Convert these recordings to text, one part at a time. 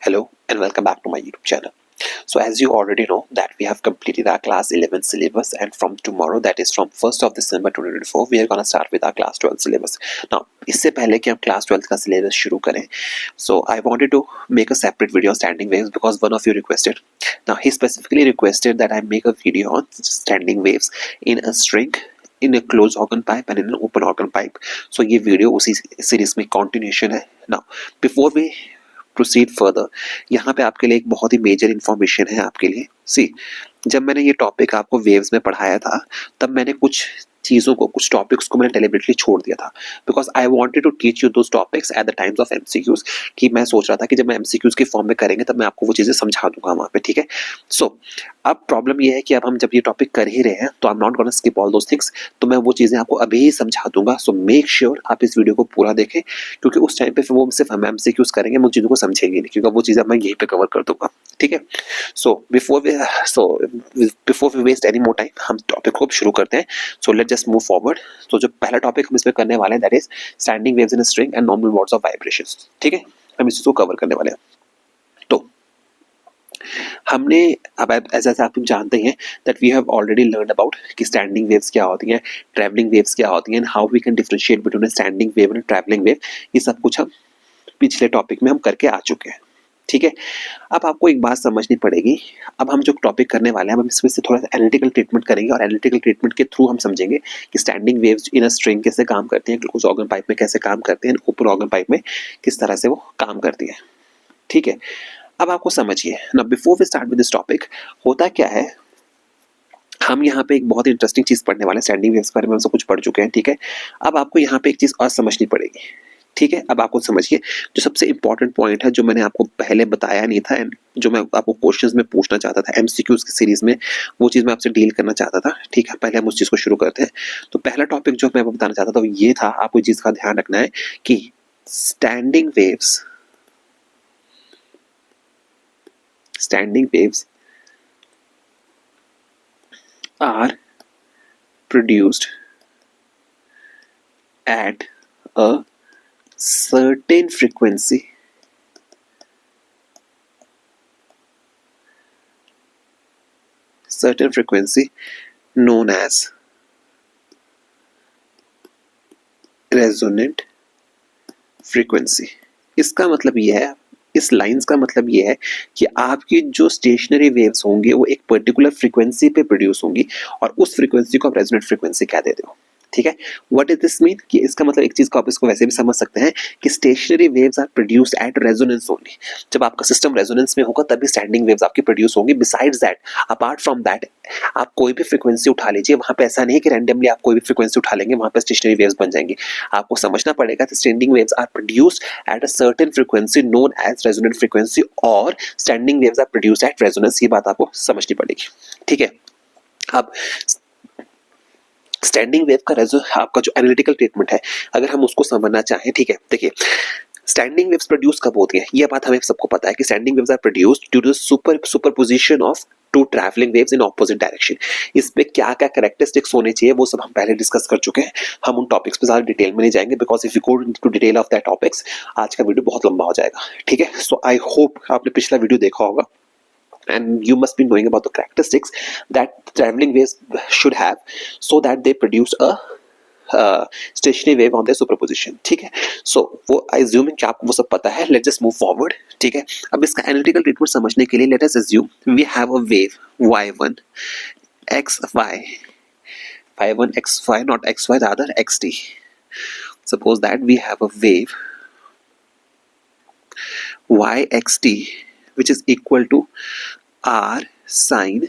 Hello and welcome back to my YouTube channel. So as you already know that we have completed our class 11 syllabus, and from tomorrow, that is from 1st of December 2024, we are going to start with our class 12 syllabus. Now इससे पहले कि हम class 12 का syllabus शुरू करें, so I wanted to make a separate video on standing waves because one of you requested. Now he specifically requested that I make a video on standing waves in a string, in a closed organ pipe and in an open organ pipe. So ये video उसी series में continuation है. Now before we proceed further, यहाँ पे आपके लिए एक बहुत ही मेजर इन्फॉर्मेशन है आपके लिए. सी, जब मैंने ये टॉपिक आपको वेव्स में पढ़ाया था, तब मैंने कुछ चीज़ों को, कुछ टॉपिक्स को मैंने डेलिबरेटली छोड़ दिया था because I wanted to teach you those topics at the times of MCQs. कि मैं सोच रहा था कि जब मैं एमसीक्यूज के फॉर्म में करेंगे तब मैं आपको वो चीज़ें समझा दूंगा वहाँ पे. ठीक है. सो अब प्रॉब्लम ये है कि अब हम जब ये टॉपिक कर ही रहे हैं तो I am not gonna skip all those things. तो मैं वो चीज़ें आपको अभी ही समझा दूंगा. सो मेक श्योर आप इस वीडियो को पूरा देखें, क्योंकि उस टाइम पे फिर वो सिर्फ हम एमसीक्यूज करेंगे, हम उन चीज़ों को समझेंगे नहीं, क्योंकि वो चीज़ें मैं यहीं पे कवर कर दूंगा. ठीक है. So before we waste any more time, हम टॉपिक को शुरू करते हैं. So let just move forward. तो जो पहला टॉपिक हम इसमें करने वाले हैं that is standing waves in a string and normal modes of vibrations. ठीक है. हम इस चीज़ को कवर करने वाले हैं. तो हमने अब ऐसा आप जानते हैं that we have already learn about कि स्टैंडिंग वेव्स क्या होती हैं, ट्रैवलिंग वेव्स क्या होती हैं, and how we can differentiate between a standing wave and travelling wave. ये सब कुछ हम पिछले टॉपिक में हम करके आ चुके हैं. ठीक है. अब आपको एक बात समझनी पड़ेगी. अब हम जो टॉपिक करने वाले हैं, हम इसमें से थोड़ा सा एनालिटिकल ट्रीटमेंट करेंगे, और एनालिटिकल ट्रीटमेंट के थ्रू हम समझेंगे कि standing waves in a string कैसे काम करती हैं, क्लोज ऑर्गन पाइप में कैसे काम करते हैं, ओपन ऑर्गन पाइप में किस तरह से वो काम करती है. ठीक है. अब आपको समझिए ना, before we start with this topic, होता क्या है, हम यहाँ पे एक बहुत इंटरेस्टिंग चीज़ पढ़ने वाले हैं. स्टैंडिंग वेव्स के बारे में हम सब कुछ पढ़ चुके हैं. ठीक है. अब आपको यहाँ पे एक चीज़ और समझनी पड़ेगी. ठीक है. अब आपको समझिए जो सबसे इंपॉर्टेंट पॉइंट है, जो मैंने आपको पहले बताया नहीं था एंड जो मैं आपको क्वेश्चंस में पूछना चाहता था एमसीक्यूज की सीरीज में, वो चीज़ मैं आपसे डील करना चाहता था. ठीक है. पहले हम उस चीज़ को शुरू करते हैं. तो पहला टॉपिक जो मैं आपको बताना चाहता था वो ये था, आपको इस चीज़ का ध्यान रखना है कि standing waves are produced at a certain frequency known as resonant frequency. इसका मतलब यह है, इस लाइंस का मतलब ये है कि आपकी जो स्टेशनरी वेव्स होंगे वो एक पर्टिकुलर फ्रीक्वेंसी पे प्रोड्यूस होंगी, और उस फ्रीक्वेंसी को आप रेजोनेंट फ्रीक्वेंसी कह देते हो. ठीक है. What is this mean? कि इसका मतलब एक चीज को आप इसको वैसे भी समझ सकते हैं कि stationary waves are produced at resonance only. जब आपका सिस्टम रेजोनेंस में होगा तभी स्टैंडिंग वेव्स आपकी प्रोड्यूस होंगी. Besides that, apart from that, आप कोई भी फ्रीक्वेंसी उठा लीजिए, वहां पे ऐसा नहीं है कि रैंडमली आप कोई भी फ्रीक्वेंसी उठा लेंगे वहां पे स्टेशनरी वेव्स बन जाएंगी. आपको समझना पड़ेगा कि standing waves are produced at a certain frequency known as resonant frequency, और standing waves are produced at resonance. ये बात आपको समझनी पड़ेगी. ठीक है. अब स्टैंडिंग वेव का आपका जो एनालिटिकल ट्रीटमेंट है, अगर हम उसको समझना चाहें, ठीक है, देखिए स्टैंडिंग वेव्स प्रोड्यूस कब होती हैं, ये बात हमें सबको पता है कि standing waves are produced due to superposition of two travelling waves in opposite direction. इसमें क्या क्या कैरेक्टरिस्टिक्स होने चाहिए वो सब हम पहले डिस्कस कर चुके हैं. हम उन टॉपिक्स पे ज्यादा डिटेल में नहीं जाएंगे because if you go into detail of that topics, आज का वीडियो बहुत लंबा हो जाएगा. ठीक है. सो आई होप आपने पिछला वीडियो देखा होगा, and you must be knowing about the characteristics that traveling waves should have so that they produce a stationary wave on the superposition. ठीक है. सो वो आई अज्यूमिंग कि आपको वो सब पता है. Let just move forward. ठीक है. अब इसका एनालिटिकल ट्रीटमेंट समझने के लिए let us assume we have a wave y1 xy, y1 xy, not xy, rather xt. Suppose that we have a wave yxt which is equal to r sin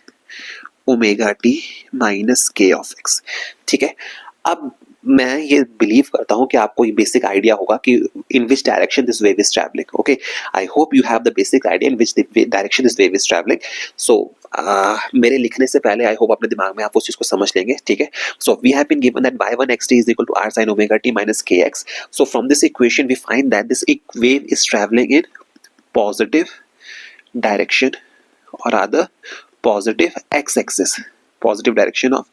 omega T minus के of x. ठीक है. अब मैं ये believe करता हूँ कि आपको ये बेसिक आइडिया होगा कि in which direction this wave is travelling. Okay, I hope you have the basic idea in which direction this wave is travelling. So मेरे लिखने से पहले आई होप अपने दिमाग में आप उस चीज को समझ लेंगे. ठीक है. So we have been given that y1 xt is equal to r sin omega t minus kx. So from this equation we find that this wave is traveling in positive direction, or rather positive x axis, positive direction of,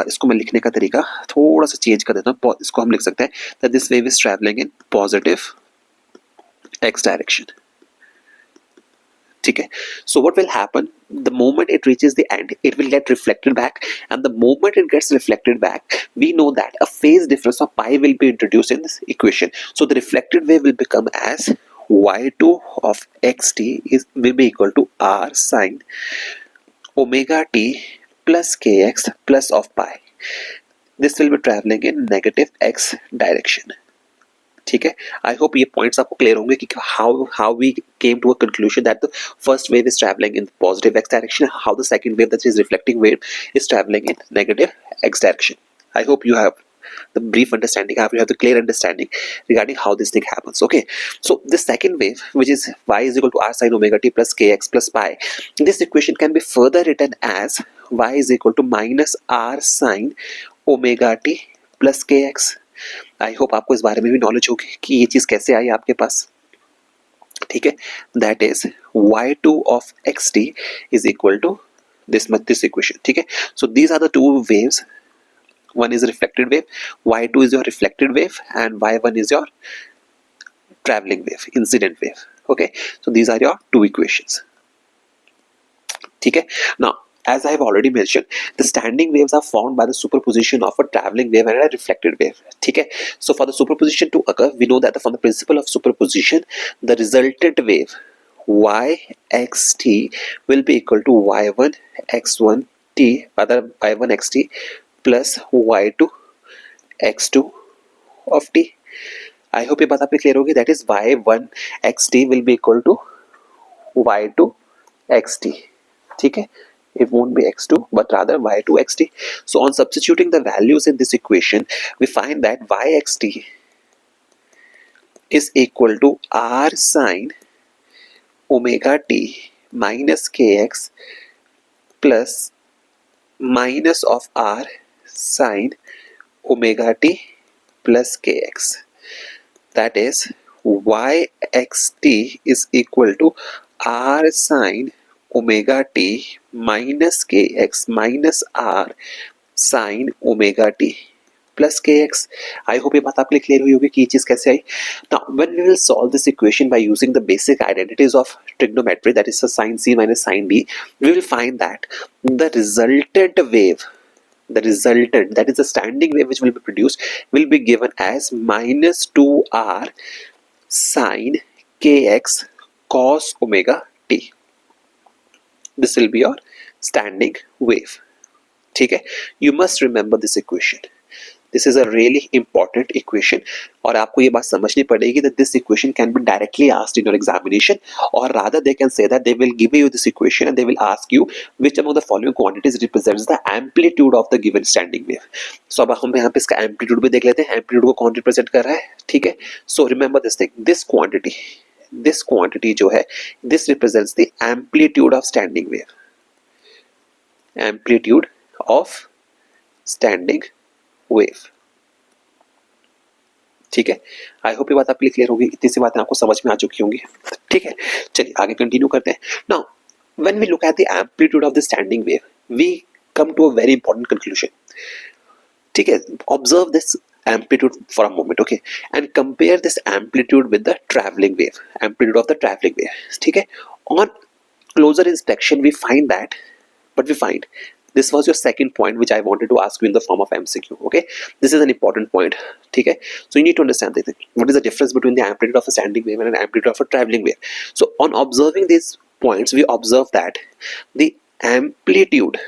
इसको मैं लिखने का तरीका थोड़ा सा change कर देता हूँ. इसको हम लिख सकते हैं that this wave is travelling in positive x direction. ठीक है. So what will happen, the moment it reaches the end, it will get reflected back, and the moment it gets reflected back, we know that a phase difference of pi will be introduced in this equation. So the reflected wave will become as y2 of xt will be equal to r sine omega t plus kx plus of pi. This will be traveling in negative x direction. ठीक है. I hope ये points आपको clear होंगे कि how we came to a conclusion that the first wave is travelling in positive x direction, how the second wave that is reflecting wave is travelling in negative x direction. I hope you have the brief understanding, you have the clear understanding regarding how this thing happens. Okay, so the second wave, which is y is equal to r sine omega t plus kx plus pi, this equation can be further written as y is equal to minus r sine omega t plus kx. I hope आपको इस बारे में भी knowledge होगी कि ये चीज कैसे आई आपके पास. ठीक है, that is y2 of xt is equal to this equation. ठीक है, so these are the two waves. One is reflected wave, y2 is your reflected wave, and y1 is your traveling wave, incident wave. Okay, so these are your two equations. ठीक है, now as I have already mentioned, the standing waves are formed by the superposition of a traveling wave and a reflected wave. ठीक है, so for the superposition to occur, we know that from the principle of superposition, the resultant wave yxt will be equal to y1 x1 t, rather y1 xt plus y2 x2 of t. I hope ये बात आपको clear होगी. That is y1 xt will be equal to y2 xt. ठीक है, it won't be x2 but rather y2 xt. So on substituting the values in this equation, we find that yxt is equal to r sine omega t minus kx plus minus of r sine omega t plus kx. That is yxt is equal to r sine omega t minus kx minus r sin omega t plus kx. I hope ये बात आपके लिए clear हुई होगी कि ये चीज कैसे आई. Now when we will solve this equation by using the basic identities of trigonometry, that is sin c minus sin b, we will find that the resultant wave, the resultant, that is the standing wave which will be produced, will be given as minus 2r sin kx cos omega t. This will be your standing wave. ठीक है, you must remember this equation. This is a really important equation. और आपको ये बात समझनी पड़ेगी that this equation can be directly asked in your examination, or rather they can say that they will give you this equation and they will ask you which among the following quantities represents the amplitude of the given standing wave. So अब हम यहाँ पे इसका amplitude भी देख लेते हैं. Amplitude को कौन represent कर रहा है. ठीक है, so remember this thing, this quantity जो है, this represents the amplitude of standing wave, amplitude of standing wave. ठीक है, आई होप ये बात आपके लिए क्लियर होगी. इतनी सी बातें आपको समझ में आ चुकी होंगी. ठीक है, चलिए आगे कंटिन्यू करते हैं. Now when we look at the amplitude of the standing wave, we come to a very important conclusion. ठीक है, observe this amplitude for a moment, okay, and compare this amplitude with the traveling wave, amplitude of the traveling wave. ठीक है, on closer inspection we find that, but we find this was your second point which I wanted to ask you in the form of MCQ. Okay, this is an important point. ठीक है, so you need to understand this thing. What is the difference between the amplitude of a standing wave and an amplitude of a traveling wave? So on observing these points, we observe that the amplitude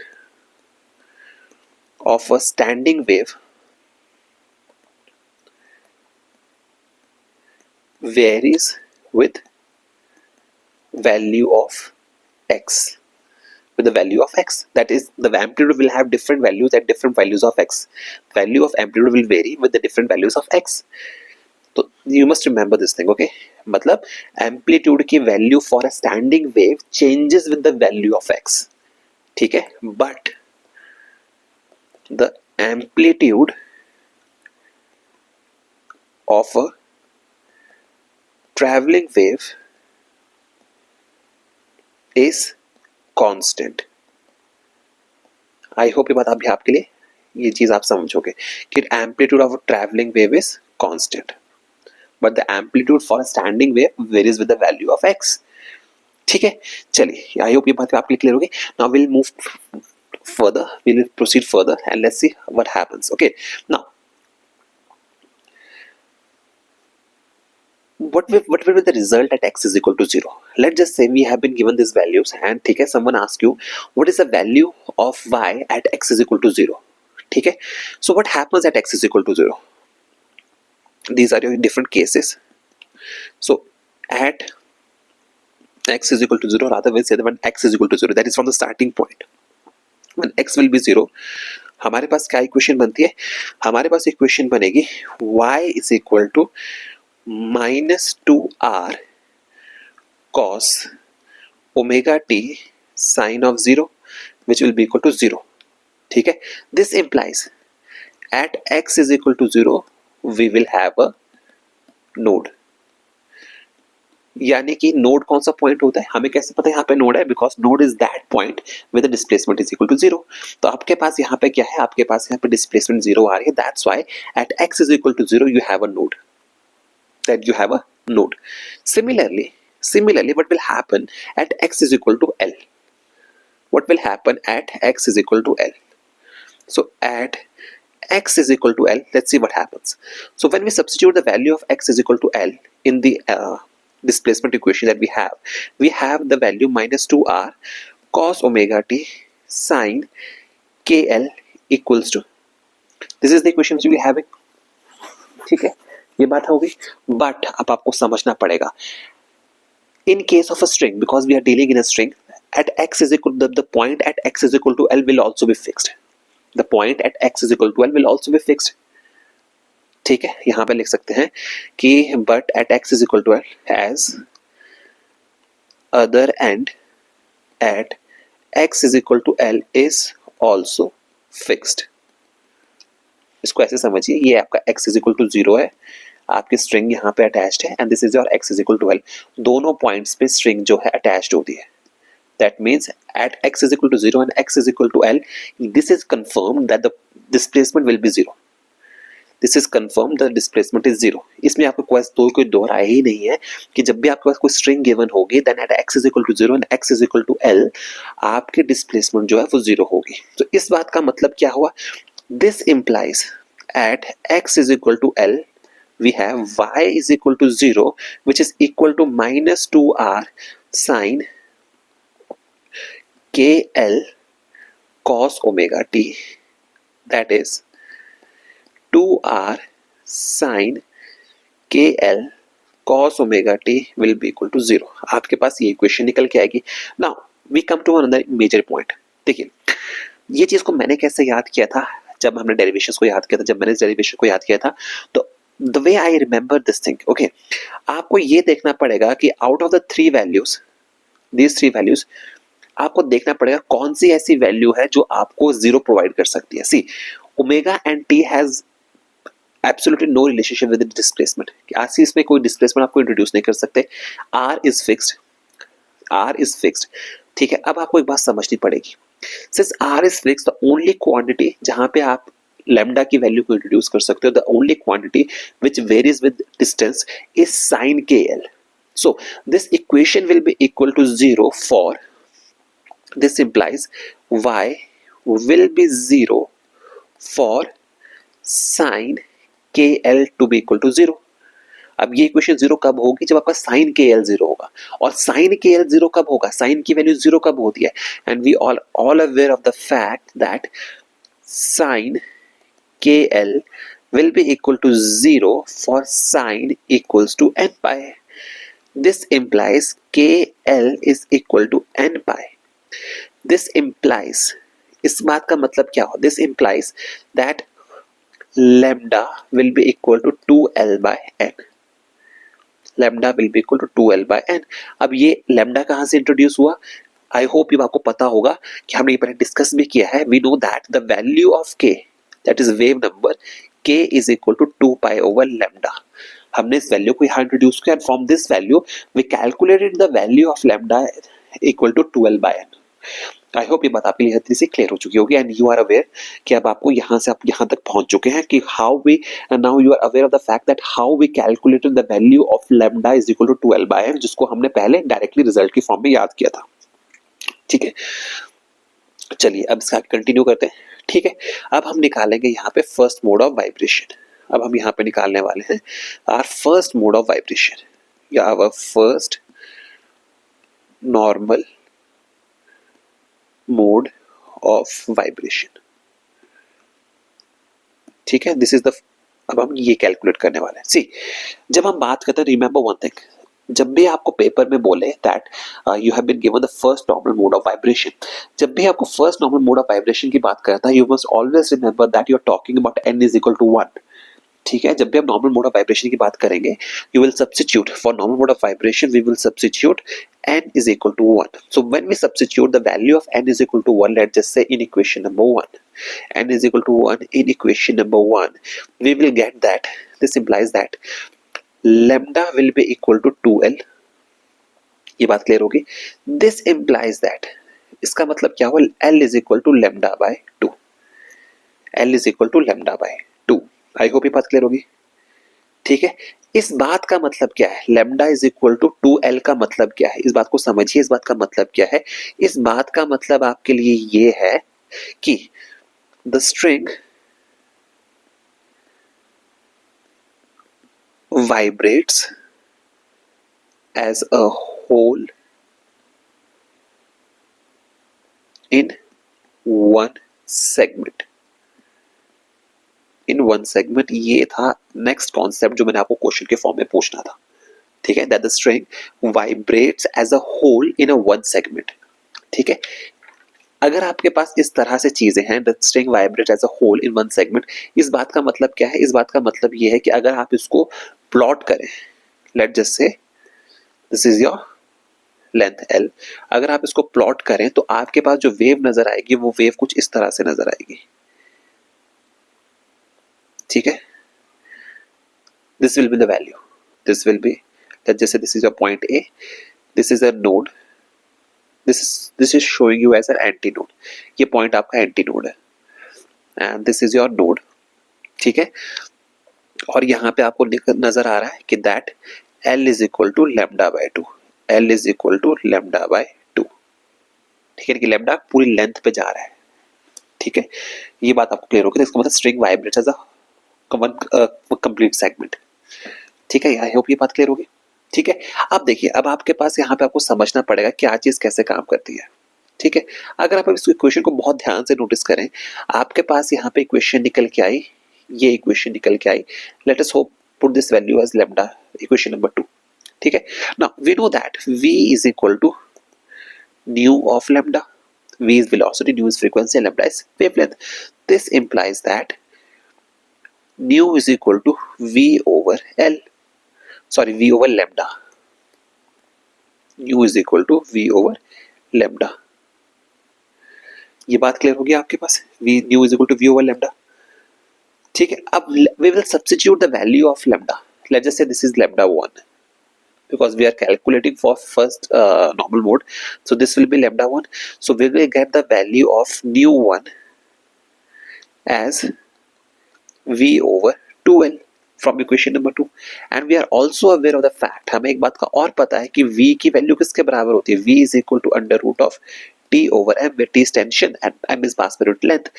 of a standing wave varies with value of x, with the value of x. That is, the amplitude will have different values at different values of x. Value of amplitude will vary with the different values of x. So you must remember this thing. Okay, मतलब amplitude की value for a standing wave changes with the value of x. ठीक है, but the amplitude of a traveling wave is constant. I hope ये बात अभी आपके लिए ये चीज आप समझोगे कि amplitude of a traveling wave is constant, but the amplitude for a standing wave varies with the value of x. ठीक है, चलिए आई होप ये बात आपके क्लियर होगी. Now will move further, we'll proceed further and let's see what happens. Okay, now what will be the result at x is equal to 0? Let's just say we have been given these values and ठीक है, someone asks you what is the value of y at x is equal to 0. ठीक है, so what happens at x is equal to 0? These are your different cases. So at x is equal to 0, rather we'll say that when x is equal to 0, that is from the starting point. When x will be 0, हमारे पास क्या equation बनती है? हमारे पास equation बनेगी y is equal to -2r cos omega t sin of 0 which will be equal to 0. ठीक है, this implies at x is equal to 0 we will have a node. यानी कि नोड कौन सा पॉइंट होता है, हमें कैसे पता है यहाँ पे नोड है? Because node is that point with the displacement is equal to 0. तो आपके पास यहाँ पे क्या है? आपके पास यहाँ पे डिस्प्लेसमेंट 0 आ रही है. That's why at x is equal to 0 you have a node. That you have a node. Similarly, what will happen at x is equal to L? What will happen at x is equal to L? So at x is equal to L, let's see what happens. So when we substitute the value of x is equal to L in the displacement equation that we have the value -2r cos omega t sin kl equals to, this is the equation which we have. ठीक है, ये बात होगी. But अब आपको समझना पड़ेगा, in case of a string, because we are dealing in a string, at x is equal the point at x is equal to L will also be fixed. The point at x is equal to L will also be fixed. ठीक है, यहां पे लिख सकते हैं कि but at x is equal to L as other end at x is equal to L is also fixed. इसको ऐसे समझिए, ये आपका x is equal to 0 है, आपकी स्ट्रिंग यहाँ पे अटैच्ड है and this is your x is equal to L. दोनों पॉइंट्स पे स्ट्रिंग जो है अटैच्ड होती है. That means at x is equal to 0 and x is equal to L, this is confirmed that the displacement will be 0. This is confirmed that displacement is 0. इसमें आपको कोई दोहराया ही नहीं है कि जब भी आपके पास कोई स्ट्रिंग गिवन होगी then at x is equal to 0 and x is equal to L, आपकी डिस्प्लेसमेंट जो है वो 0 होगी. तो इस बात का मतलब क्या हुआ? This implies at x is equal to L we have y is equal to 0 which is equal to -2r sin kl cos omega t, that is 2r sin kl cos omega t will be equal to 0. आपके पास ये equation निकल के आएगी. Now we come to another major point. देखिए, ये चीज को मैंने कैसे याद किया था? जब हमने डेरिवेशंस को याद किया था, जब मैंने डेरिवेशन को याद किया था, तो the way I remember this thing, okay, आपको ये देखना पड़ेगा कि out of the three values, these three values, आपको देखना पड़ेगा कौन सी ऐसी वैल्यू है जो आपको 0 प्रोवाइड कर सकती है. C, omega and T has absolutely no relationship with displacement. आज इसमें कोई डिस्प्लेसमेंट आपको इंट्रोड्यूस नहीं कर सकते. R is fixed. ठीक है, अब आपको एक बात समझनी पड़ेगी. Since R is fixed, the only quantity जहां पे आप लैम्डा की वैल्यू को इंट्रोड्यूस कर सकते हो, the only quantity which varies with distance is sine K L. So this equation will be equal to 0 for, this implies y will be 0 for sin kl to be equal to 0. अब ये equation 0 कब होगी? जब आपका sin kl 0 होगा. और sin kl 0 कब होगा? sin की वैल्यू 0 कब होती है? And we all aware of the fact that sin kl will be equal to 0 for sin equals to n pi. This implies kl is equal to n pi. This implies, इस बात का मतलब क्या हो? This implies that lambda will be equal to 2l by n. Lambda will be equal to 2l by n. अब ये lambda कहाँ से इंट्रोड्यूस हुआ? आई होप ये आपको पता होगा कि हमने ये पहले डिस्कस भी किया है. We know that the value of k, that is wave number, k is equal to 2 pi over lambda. हमने इस वैल्यू को यहाँ इंट्रोड्यूस किया and from this value we calculated the value of lambda equal to 2l by n. I hope ये बात आपके लिए अच्छी से क्लियर हो चुकी होगी एंड यू आर अवेयर कि अब आपको यहाँ से आप यहाँ तक पहुंच चुके हैं कि how we now you are aware of the fact that how we calculated the value of lambda is equal to 12/n, जिसको हमने पहले डायरेक्टली रिजल्ट की फॉर्म में याद किया था। ठीक है, चलिए अब इसका कंटिन्यू करते हैं। ठीक है, अब हम निकालेंगे यहाँ पे फर्स्ट मोड ऑफ वाइब्रेशन। अब हम यहाँ पे निकालने वाले हैं our first mode of vibration या our first normal mode of vibration. ठीक है, दिस इज द, अब हम ये कैलकुलेट करने वाले हैं। सी, जब हम बात करते हैं, रिमेंबर वन थिंग, जब भी आपको पेपर में बोले that you have been given the first normal mode of vibration, जब भी आपको first normal mode of vibration की बात करता है, you must always remember that you are talking about n is equal to 1। ठीक है, जब भी हम नॉर्मल मोड ऑफ वाइब्रेशन की बात करेंगे, you will substitute for normal mode of vibration, we will substitute n is equal to 1. So when we substitute the value of n is equal to 1, let's just say in equation number 1, n is equal to 1 in equation number 1, we will get that this implies that lambda will be equal to 2l। ये बात clear होगी। This implies that, इसका मतलब क्या हुआ, l is equal to lambda by 2, l is equal to lambda by 2। I hope ये बात clear होगी। ठीक है, इस बात का मतलब क्या है, lambda is equal to 2l का मतलब क्या है, इस बात को समझिए। इस बात का मतलब क्या है, इस बात का मतलब आपके लिए ये है कि the string vibrates as a whole in one segment। In one segment, ये था नेक्स्ट कॉन्सेप्ट जो मैंने आपको क्वेश्चन के फॉर्म में पूछना था। ठीक है, that the string vibrates as a whole in a one segment. ठीक है, अगर आपके पास इस तरह से चीजें हैं, the string vibrate as a whole in one segment, इस बात का मतलब क्या है, इस बात का मतलब ये है कि अगर आप इसको प्लॉट करें, let just say this is your length l, अगर आप इसको प्लॉट करें तो आपके पास जो वेव नजर आएगी वो वेव कुछ इस तरह से नजर आएगी। ठीक है, this will be the value, this will be, let's just say this is your point A, this is a node, this is showing you as an anti node, ये point आपका anti node है and this is your node। ठीक है, और यहाँ पे आपको नजर आ रहा है कि that L is equal to lambda by 2, L is equal to lambda by 2। ठीक है, कि lambda पूरी लेंथ पे जा रहा है। ठीक है, ये बात आपको क्लियर होगी। इसका मतलब string vibrates as a complete segment. ठीक है, आई होप ये बात क्लियर होगी। ठीक है, अब देखिए, अब आपके पास यहाँ पे आपको समझना पड़ेगा क्या चीज कैसे काम करती है। ठीक है, अगर आप इस इक्वेशन को बहुत ध्यान से नोटिस करें, आपके पास यहाँ पे इक्वेशन निकल के आई, ये इक्वेशन निकल के आई, let us hope put this value as lambda, equation number 2। ठीक है, now we know that v is equal to nu of lambda, v is velocity, nu is frequency, and lambda is wavelength। This implies that nu is equal to v over l, sorry, v over lambda, nu is equal to v over lambda। ये बात clear होगी आपके पास, v nu is equal to v over lambda। ठीक है, अब we will substitute the value of lambda, let's just say this is lambda 1 because we are calculating for first normal mode, so this will be lambda 1, so we will get the value of nu 1 as v over 2l from equation number 2, and we are also aware of the fact, हमें एक बात का और पता है कि v की value किसके बराबर होती है, v is equal to under root of t over m, where t is tension and m is mass per unit length।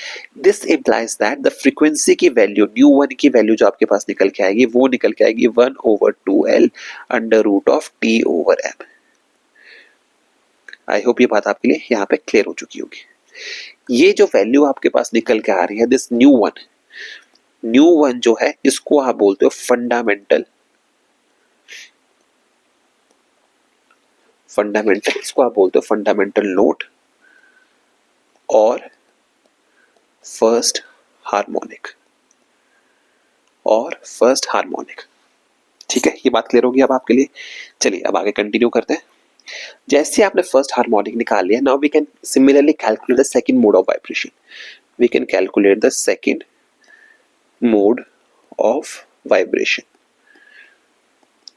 This implies that the frequency की वैल्यू nu 1 की वैल्यू जो आपके पास निकल के आएगी वो निकल के आएगी 1 over 2l under root of t over m। I hope ये बात आपके लिए यहाँ पे क्लियर हो चुकी होगी। ये जो वैल्यू आपके पास निकल के आ रही है, दिस न्यू वन जो है, इसको आप बोलते हो फंडामेंटल, इसको आप बोलते हो फंडामेंटल नोट और फर्स्ट हार्मोनिक, ठीक है, ये बात क्लियर होगी अब आपके लिए। चलिए अब आगे कंटिन्यू करते हैं। जैसे आपने फर्स्ट हार्मोनिक निकाल लिया, now we can similarly calculate the second mode of vibration, we can calculate the second mode of vibration.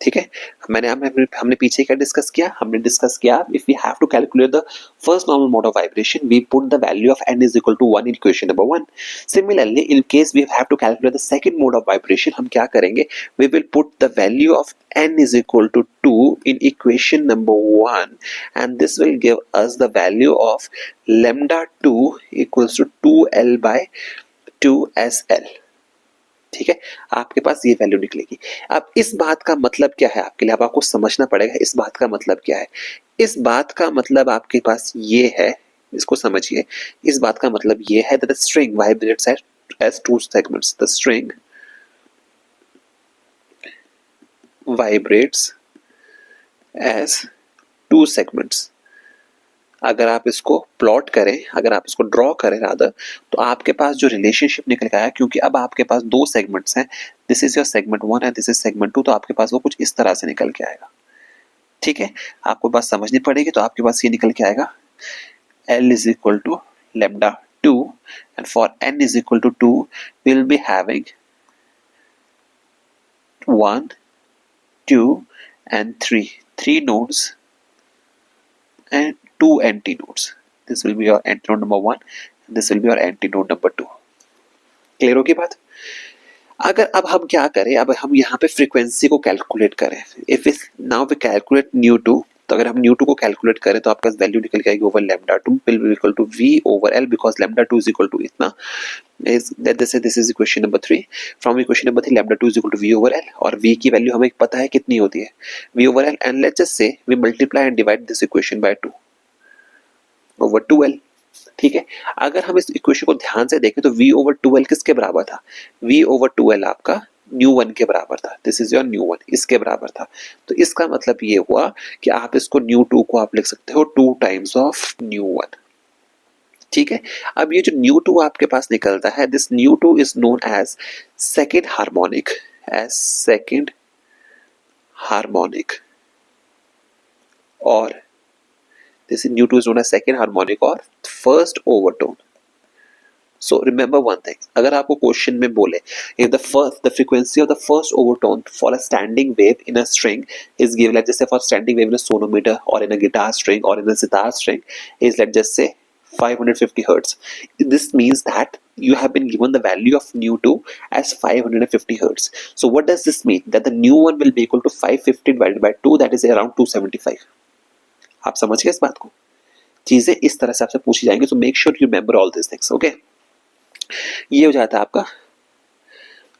ठीक है, हमने पीछे क्या डिस्कस किया, हमने डिस्कस किया if we have to calculate the first normal mode of vibration we put the value of n is equal to 1 in equation number 1. Similarly in case we have to calculate the second mode of vibration, हम क्या करेंगे, we will put the value of n is equal to 2 in equation number 1 and this will give us the value of lambda 2 equals to 2l by 2sl. ठीक है, आपके पास ये value निकलेगी. अब इस बात का मतलब क्या है आपके लिए, अब आपको समझना पड़ेगा इस बात का मतलब क्या है. इस बात का मतलब आपके पास ये है, इसको समझिए, इस बात का मतलब ये है that the string vibrates as two segments. The string vibrates as two segments. अगर आप इसको प्लॉट करें, अगर आप इसको ड्रॉ करें रादर, तो आपके पास जो रिलेशनशिप निकल के आया, क्योंकि अब आपके पास दो सेगमेंट्स हैं, this is your segment 1 and this is segment 2, तो आपके पास वो कुछ इस तरह से निकल के आएगा. ठीक है, आपको बात समझनी पड़ेगी. तो आपके पास ये निकल के आएगा L is equal to lambda 2 and for n is equal to 2 we will be having 1, 2 and 3 nodes and 2 anti-nodes. This will be your antinode number 1 and this will be your antinode number 2. Clear होगी बात. अगर अब हम क्या करें, अब हम यहाँ पे फ्रीक्वेंसी को कैलकुलेट करें. इफ इस नाउ वी कैलकुलेट न्यू 2, तो अगर हम न्यू 2 को कैलकुलेट करें तो आपका वैल्यू निकल के आएगी over lambda 2 will be equal to v over l, because lambda 2 is equal to इतना is that this is equation number 3. From equation number 3 lambda 2 is equal to v over l, और v की value हमें पता है कितनी होती है, v over l, and let's just say we multiply and divide this equation by 2 over 2l. ठीक है, अगर हम इस इक्वेशन को ध्यान से देखें तो v over 2l किसके बराबर था, v over 2l आपका न्यू 1 के बराबर था. दिस इज योर न्यू 1, इसके बराबर था. तो इसका मतलब ये हुआ कि आप इसको न्यू 2 को आप लिख सकते हो 2 टाइम्स ऑफ न्यू 1. ठीक है, अब ये जो न्यू 2 आपके पास निकलता है, this nu 2 is known as second harmonic, as second harmonic, और this nu 2 is known as second harmonic और first overtone. So remember one thing, अगर आपको क्वेश्चन में बोले if the frequency of the first overtone for a standing wave in a string is given, let's just say for standing wave in a sonometer or in a guitar string or in a sitar string is, let's just say 550 hertz. This means that you have been given the value of nu 2 as 550 hertz. So what does this mean? That the new one will be equal to 550 divided by 2, that is around 275. आप समझ गए इस बात को, चीजें इस तरह से आपसे पूछी जाएंगी. So make sure you remember all these things. Okay, ये हो जाता है आपका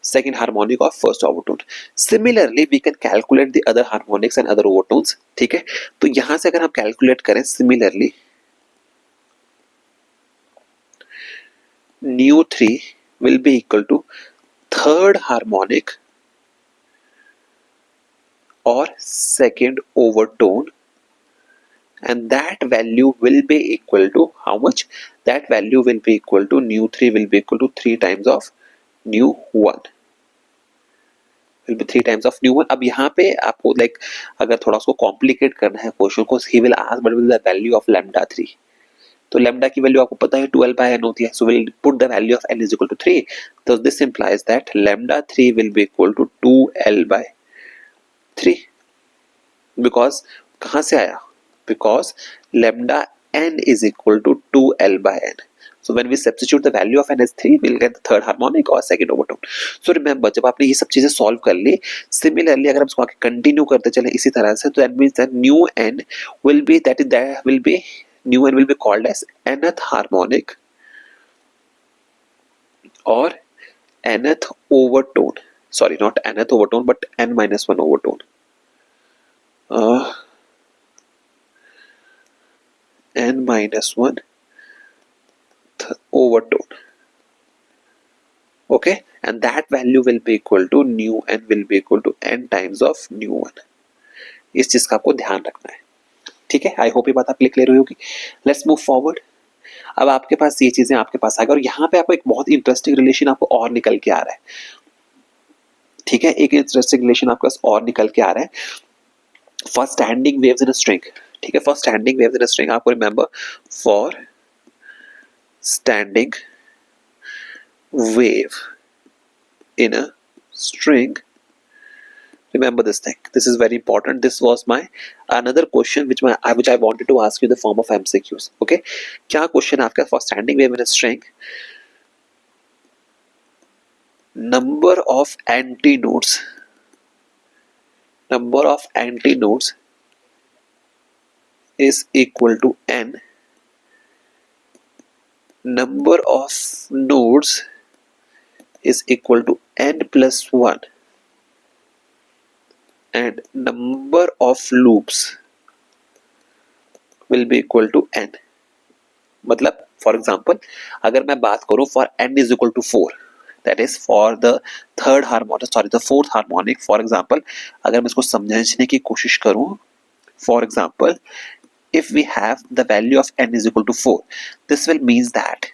second harmonic of first overtone. Similarly we can calculate the other harmonics and other overtones. ठीक है, तो यहां से अगर हम कैलकुलेट करें similarly, nu 3 will be equal to third harmonic और second overtone, and that value will be equal to how much? That value will be equal to nu 3 will be equal to 3 times of nu 1, will be 3 times of nu 1. अब यहाँ पे आपको like अगर थोड़ा उसको complicate करना है question को, he will ask what will be the value of lambda 3. तो लैम्डा की वैल्यू आपको पता है 12 by n होती है, so we'll put the value of n is equal to 3. So this implies that lambda 3 will be equal to 2l by 3, because कहाँ से आया, because lambda n is equal to 2l by n. So when we substitute the value of n as 3, we'll get the third harmonic or second overtone. So remember, जब आपने ये सब चीजें solve कर ली, similarly अगर हम इसको आगे कंटिन्यू करते चले इसी तरह से, तो that means that new n will be new n will be called as nth harmonic or nth overtone. Sorry, not nth overtone, but n minus 1 overtone. N minus 1 overtone. Okay, and that value will be equal to nu n will be equal to n times of nu 1. इस चीज का आपको ध्यान रखना है. ठीक है, I hope ये बात आपके लिए क्लियर हुई होगी. Let's move forward. अब आपके पास ये चीजें आपके पास आ गई, और यहाँ पे आपको एक बहुत इंटरेस्टिंग रिलेशन आपको और निकल के आ रहा है. ठीक है, एक इंटरेस्टिंग रिलेशन आपके पास और निकल के आ रहा है for standing waves in a string. ठीक है, for standing waves in a string आपको remember, for standing wave in a string Remember this thing. This is very important. This was my another question which I wanted to ask you in the form of MCQs. Okay, क्या question आपका for standing wave in a string? Number of antinodes is equal to n. Number of nodes is equal to n plus 1 and number of loops will be equal to n. मतलब for example अगर मैं बात करूं for n is equal to 4, that is for the fourth harmonic. For example अगर मैं इसको समझने की कोशिश करूं, for example if we have the value of n is equal to 4, this will means that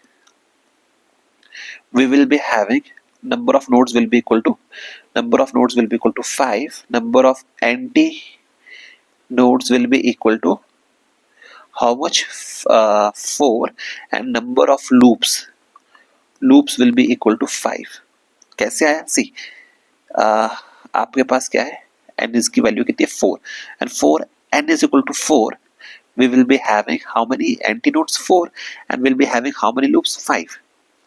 we will be having number of nodes will be equal to 5, number of anti nodes will be equal to how much, 4, and number of loops will be equal to 5. कैसे आया? सी आपके पास क्या है, n इसकी value कितनी है 4, and 4 n is equal to 4, we will be having how many antinodes? 4, and we'll be having how many loops? 5,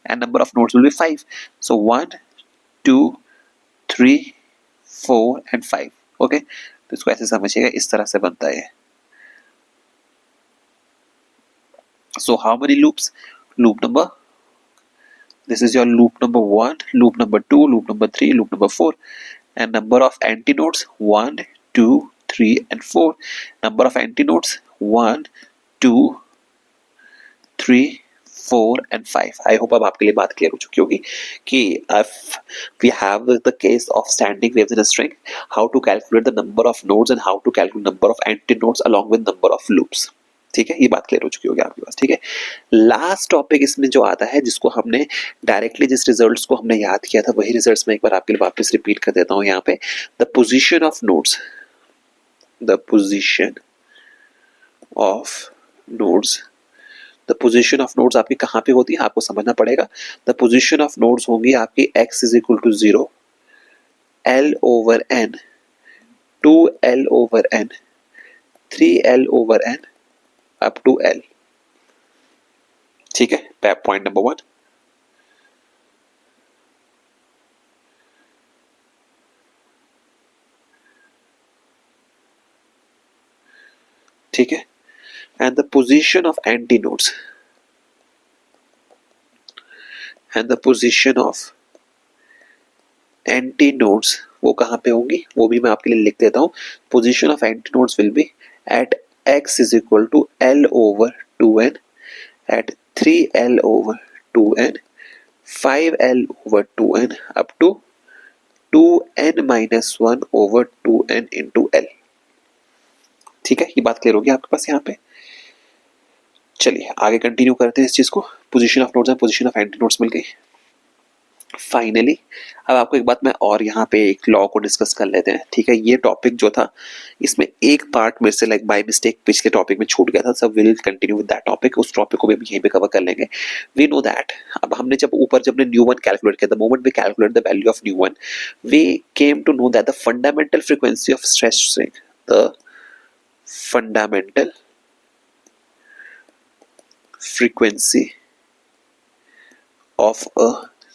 and number of nodes will be 5. So 1 2 3 4 and 5. Okay, तो इसको ऐसे समझिएगा, इस तरह से बनता है. So how many loops? Loop number, this is your loop number 1, loop number 2, loop number 3, loop number 4, and number of antinodes 1 2 3 and 4. Number of antinodes 1 2 3 4 and 5. I hope अब आपके लिए बात क्लियर हो चुकी होगी कि if we have the case of standing waves in a string, how to calculate the number of nodes and how to calculate number of antinodes along with number of loops. ठीक है, ये बात clear हो चुकी होगी आपके पास. ठीक है, लास्ट टॉपिक इसमें जो आता है जिसको हमने डायरेक्टली जिस रिजल्ट्स को हमने याद किया था वही रिजल्ट्स में एक बार आपके लिए वापस रिपीट कर देता हूँ. यहाँ पे the position of nodes, the position of nodes आपकी कहाँ पे होती है आपको समझना पड़ेगा. द पोजीशन ऑफ नोड्स होंगी आपकी x is equal to 0, l over n, 2l over n, 3l over n up to l. ठीक है, पॉइंट नंबर 1. ठीक है, and the position of antinodes वो कहाँ पे होंगी वो भी मैं आपके लिए लिख देता हूँ. Position of antinodes will be at x is equal to l over 2n, at 3l over 2n, 5l over 2n up to 2n minus 1 over 2n into l. ठीक है, ये बात क्लियर होगी आपके पास यहाँ पे. चलिए आगे कंटिन्यू करते हैं इस चीज को. Position of nodes and position of antinodes मिल गई. फाइनली अब आपको एक बात मैं और यहाँ पे एक लॉ को डिस्कस कर लेते हैं. ठीक है, ये टॉपिक जो था इसमें एक पार्ट मेरे से लाइक बाय मिस्टेक पिछले टॉपिक में छूट गया था. सब will continue with that topic. उस टॉपिक को भी हम यहीं पे कवर कर लेंगे. वी नो दैट अब हमने जब न्यू वन कैलकुलेट किया, the moment we calculate the value of nu one, we came to know that the fundamental frequency of stretch string, the fundamental frequency of a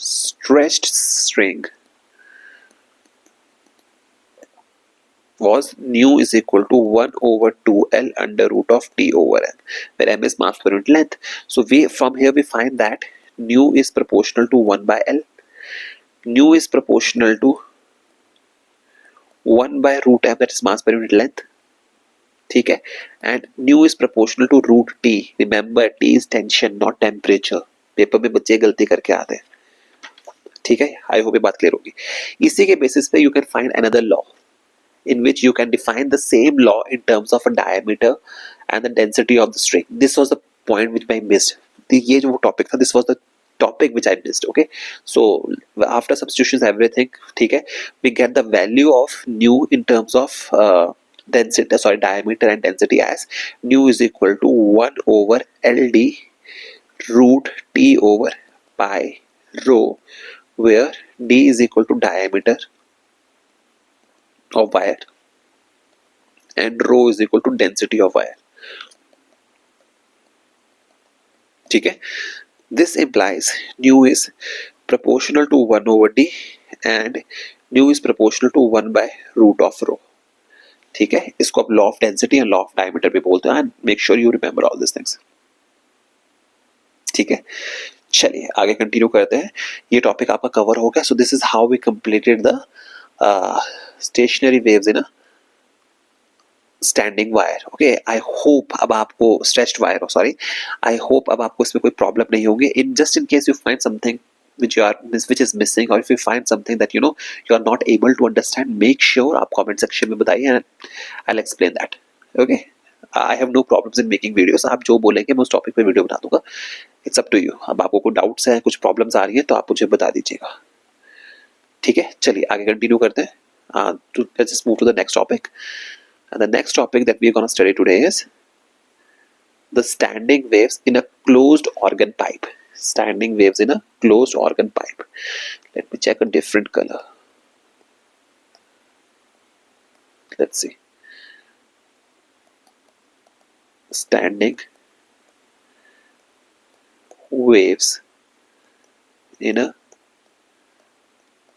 stretched string was nu is equal to 1 over 2l under root of t over m, where m is mass per unit length. So from here we find that nu is proportional to 1 by l. Nu is proportional to 1 by root m, that is mass per unit length. ठीक है, and nu is proportional to root T. Remember T is tension not temperature. Paper में बच्चे गलती करके आते हैं. ठीक है, आई होप ये बात क्लियर होगी. इसी के बेसिस पे you can find another law in which you can define the same law in terms of a diameter and the density of the string. This was the point which I missed. ये जो topic था, this was the topic which I missed. Okay, so after substitutions everything, ठीक है, we get the value of nu in terms of diameter and density as nu is equal to 1 over ld root t over pi rho, where d is equal to diameter of wire and rho is equal to density of wire. ठीक है, this implies nu is proportional to 1 over d and nu is proportional to 1 by root of rho. ठीक है, इसको आप law of density and law of diameter भी बोलते हैं, and make sure you remember all this things. ठीक है, चलिए आगे कंटिन्यू करते हैं. ये टॉपिक आपका कवर हो गया. So this is how we completed the stationary waves in a standing wire. Okay, I hope अब आपको stretched wire, sorry, I hope अब आपको इसमें कोई प्रॉब्लम नहीं होगी. In just in case you find something which is missing, or if you find something that you are not able to understand, make sure आप comment section में बताइए and I'll explain that. Okay, I have no problems in making videos. आप जो बोलेंगे मैं उस topic पे video बना दूंगा. It's up to you. अब आपको कोई डाउट्स है, कुछ प्रॉब्लम्स आ रही है तो आप मुझे बता दीजिएगा. ठीक है, चलिए आगे कंटिन्यू करते हैं. Let's just move to the next topic. And the next topic that we are going to study today is the standing waves in a closed organ pipe. Standing waves in a closed organ pipe. Let me check a different color. Let's see. Standing waves in a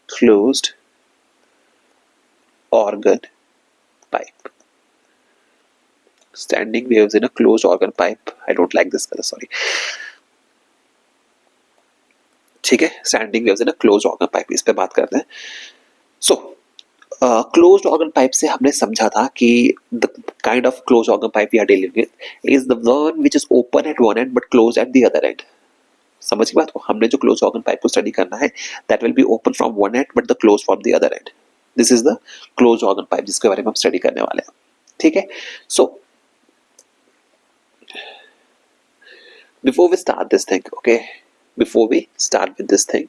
closed organ pipe. Standing waves in a closed organ pipe. I don't like this color, sorry. ठीक है, standing waves in a closed organ pipe, इस पे बात करते हैं. सो closed organ pipe से हमने समझा था कि the kind of closed organ pipe we are dealing with is the one which is open at one end but close at the other end. समझ की बात को, हमने जो क्लोज्ड ऑर्गन पाइप को स्टडी करना है that will be open from one end but the close from the other end. This is the closed organ pipe जिसके बारे में हम स्टडी करने वाले हैं. ठीक है, so before we start this thing, okay, before we start with this thing,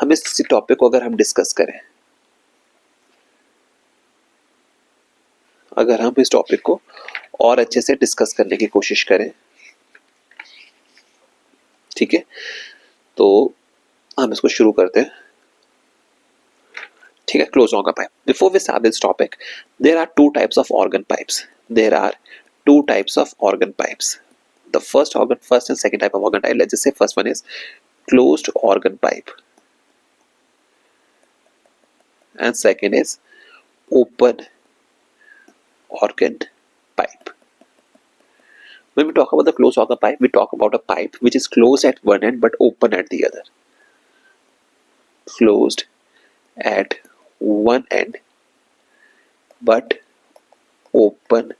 हम इस टॉपिक को अगर हम डिस्कस करें, अगर हम इस टॉपिक को और अच्छे से डिस्कस करने की कोशिश करें, ठीक है, तो हम इसको शुरू करते हैं. ठीक है, close organ pipe. Before we start this topic, there are two types of organ pipes. There are two types of organ pipes. The first and second type of organ type, let's just say first one is closed organ pipe and second is open organ pipe. When we talk about the closed organ pipe, we talk about a pipe which is closed at one end but open at the other. Closed at one end but open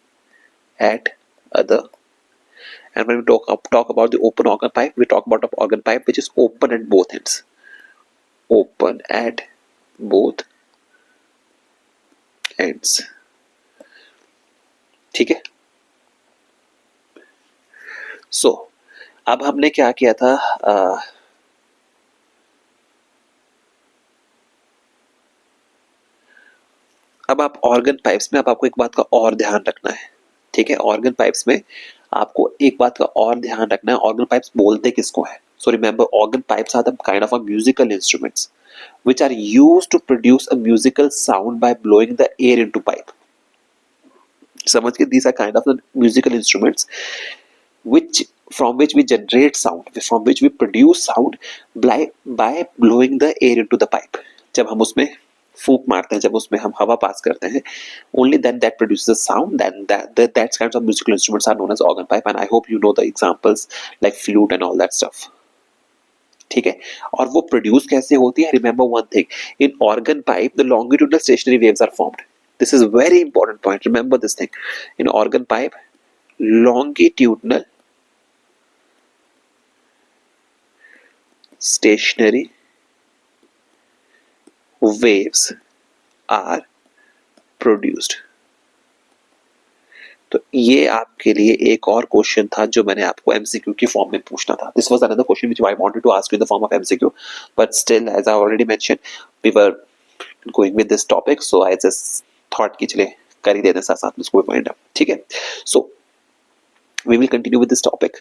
at other. And when we talk about the open organ pipe, we talk about an organ pipe which is open at both ends. Open at both ends. ठीक है. So, अब हमने क्या किया था, अब आप organ pipes में, अब आपको एक बात का और ध्यान रखना है. ठीक है, ऑर्गन पाइप्स में आपको एक बात का और ध्यान रखना है, ऑर्गन पाइप्स बोलते किसको है. So remember, organ pipes are the kind of a musical instruments which are used to produce a musical sound by blowing the air into pipe. समझ के, these are kind of the musical instruments from which we generate sound, from which we produce sound by blowing the air into the pipe. जब हम उसमें फूंक मारते हैं, जब उसमें हम हवा पास करते हैं, only then that produces a sound. Then that kinds of musical instruments are known as organ pipe, and I hope you know the examples like flute and all that stuff. ठीक है, और वो प्रोड्यूस कैसे होती है. Remember one thing, in organ pipe the longitudinal stationary waves are formed. This is very important point. Remember this thing, in organ pipe longitudinal stationary waves are produced. तो ये आपके लिए एक और क्वेश्चन था जो मैंने आपको एमसीक्यू की फॉर्म में पूछना था. This was another question which I wanted to ask you in the form of MCQ, but still as I already mention we were going with this topic, so I just thought कि चले कर ही देते हैं साथ साथ में इसको point up. ठीक है, सो we will continue with this topic.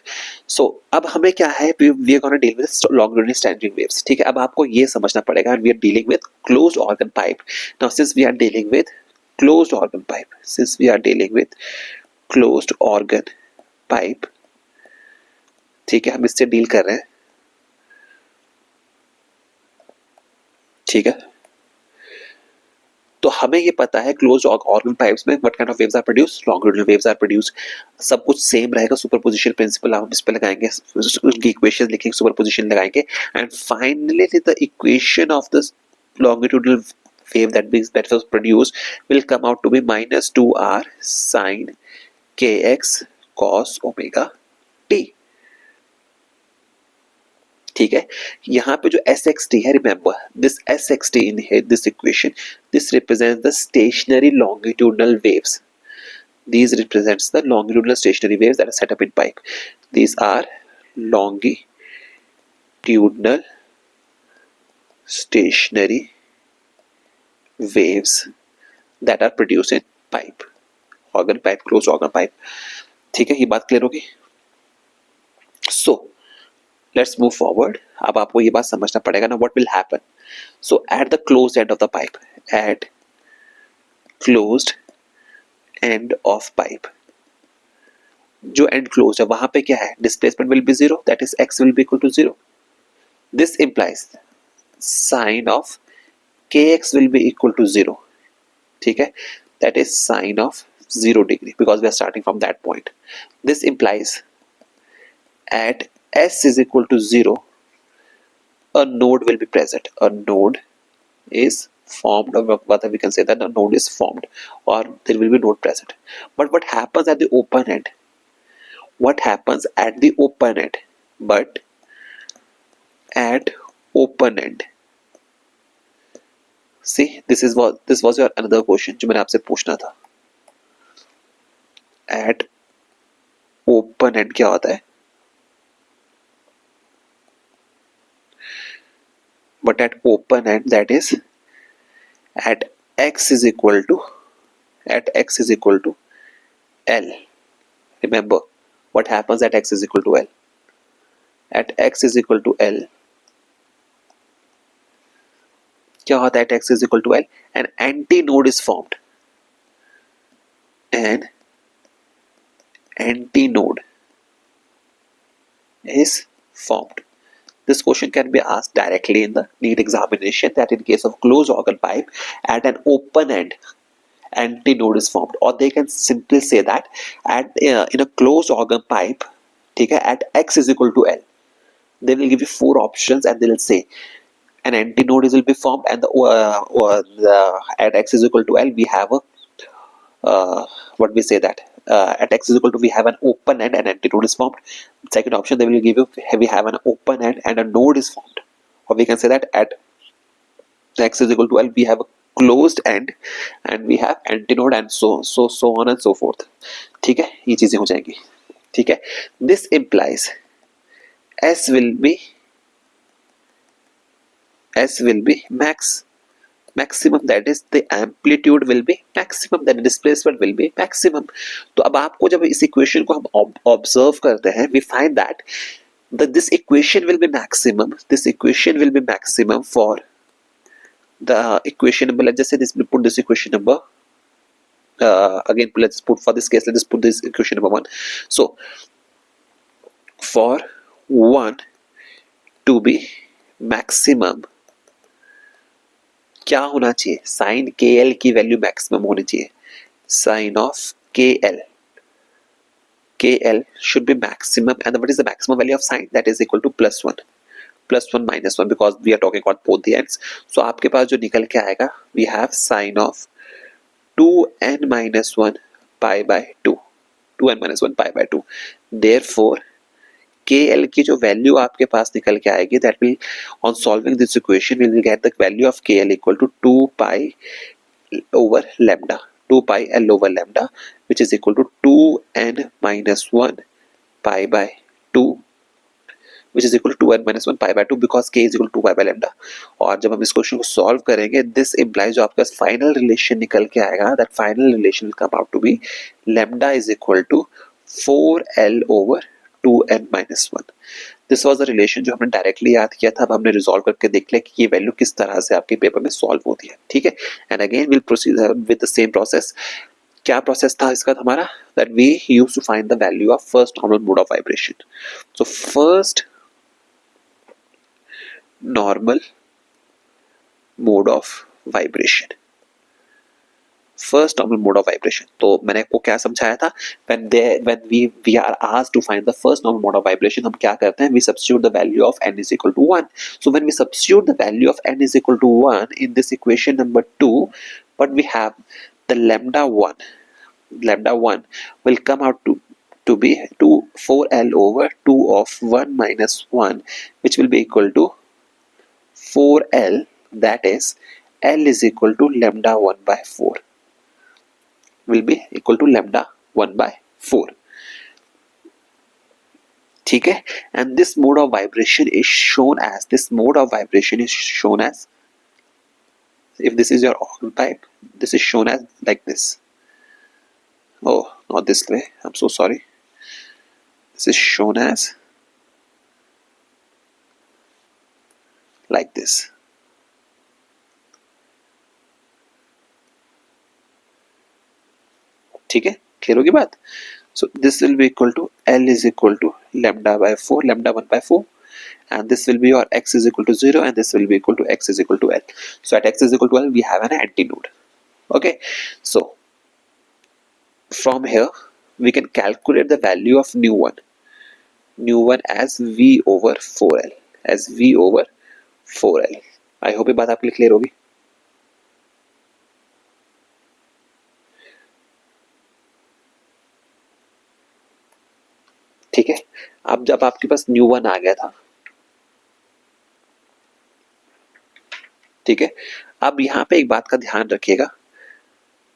So अब हमें क्या है, we are going to deal with longitudinal standing waves. ठीक है, अब आपको ये समझना पड़ेगा, we are dealing with closed organ pipe. Now since we are dealing with closed organ pipe, since we are dealing with closed organ pipe, ठीक है, हम इससे डील कर रहे हैं, ठीक है। तो हमें ये पता है क्लोज्ड ऑर्गन पाइप्स में what kind of waves are produced, longitudinal waves are produced, सब कुछ सेम रहेगा, सुपरपोजिशन प्रिंसिपल हम इस पे लगाएंगे, उनकी इक्वेशन लिखेंगे, सुपरपोजिशन लगाएंगे, and finally the equation of the longitudinal wave that was produced will come out to be minus 2r sin kx cos omega t, ठीक है। यहाँ पे जो SXT है, remember this SXT in here, this equation, this represents the stationary longitudinal waves. These represents the longitudinal stationary waves that are set up in pipe. These are longitudinal stationary waves that are produced in pipe, organ pipe, closed organ pipe, ठीक है। ये बात clear होगी। So let's move forward. अब आपको ये बात समझना पड़ेगा ना, what will happen. So at the closed end of the pipe, at closed end of pipe, जो end closed है वहां पे क्या है, displacement will be zero, that is x will be equal to zero. This implies sin of kx will be equal to zero, ठीक है, that is sin of 0 degree because we are starting from that point. This implies at s is equal to 0, a node will be present. A node is formed, or whether we can say that a node is formed, or there will be node present. But what happens at the open end? What happens at the open end? But at open end, see, this was your another question जो मैंने आपसे पूछना था. At open end क्या होता है? But at open end, that is at x is equal to L. Remember what happens at x is equal to L. At x is equal to L, क्या होता है? at x is equal to L, an antinode is formed. An antinode is formed. This question can be asked directly in the NEET examination, that in case of closed organ pipe, at an open end, antinode is formed. Or they can simply say that at in a closed organ pipe, ठीक है, at x is equal to L, they will give you 4 options and they will say an antinode will be formed, and at x is equal to L we have a what we say that at x is equal to, we have an open end and antinode is formed. Second option, they will give you, we have an open end and a node is formed. Or we can say that at x is equal to L we have a closed end and we have antinode, and so on and so forth. ठीक है, ये चीजें हो जाएंगी. ठीक है, this implies S will be maximum, that is the amplitude will be maximum, that displacement will be maximum. तो अब आपको जब इस इक्वेशन को हम ऑब्जर्व करते हैं, we find that this equation will be maximum. This equation will be maximum for the equation number. Let's just say this. We put this equation number again. Let's put, for this case, let's just put this equation number 1. So for 1 to be maximum, क्या होना चाहिए? Sine KL की value maximum होनी चाहिए. Sine of KL should be maximum, and what is the maximum value of sine? That is equal to +1 minus 1, because we are talking about both the ends. So आपके पास जो निकल के आएगा, we have sine of 2n minus 1 pi by 2. 2n minus 1 pi by 2. Therefore KL की जो value आपके पास निकल के आएगी, that will, on solving this equation, we will get the value of KL equal to 2 pi over lambda, 2 pi L over lambda, which is equal to 2n minus 1 pi by 2, which is equal to 2n minus 1 pi by 2, because K is equal to 2 pi by lambda. और जब हम इस question को solve करेंगे, this implies जो आपके पास final relation निकल के आएगा, that final relation will come out to be lambda is equal to 4L over 2n minus 1. This was the relation जो हमने डायरेक्टली याद किया था। अब हमने रिजॉल्व करके देख लिया कि ये वैल्यू किस तरह से आपके पेपर में सॉल्व होती है, ठीक है। And again will proceed with the same process. क्या प्रोसेस था इसका हमारा, that we use to find the value of first normal mode of vibration. So first normal mode of vibration, first normal mode of vibration. तो मैंने आपको क्या समझाया था, when we are asked to find the first normal mode of vibration, हम क्या करते हैं, we substitute the value of n is equal to 1. So when we substitute the value of n is equal to 1 in this equation number 2, but we have the lambda 1 will come out to be 4l over 2 of 1 minus 1, which will be equal to 4l, that is l is equal to lambda 1 by 4 will be equal to lambda 1 by 4, ठीक है। and this mode of vibration is shown as, if this is your organ pipe, this is shown as like this. Oh, not this way, I'm so sorry. This is shown as like this, ठीक है। Clear होगी बात। so this will be equal to l is equal to lambda 1 by 4, and this will be your x is equal to 0, and this will be equal to x is equal to l. So at x is equal to l we have an antinode. Okay, so from here we can calculate the value of new one as v over 4l. I hope ये बात आपके लिए clear होगी। ठीक है। अब जब आपके पास न्यू वन आ गया था, ठीक है, अब यहाँ पे एक बात का ध्यान रखिएगा,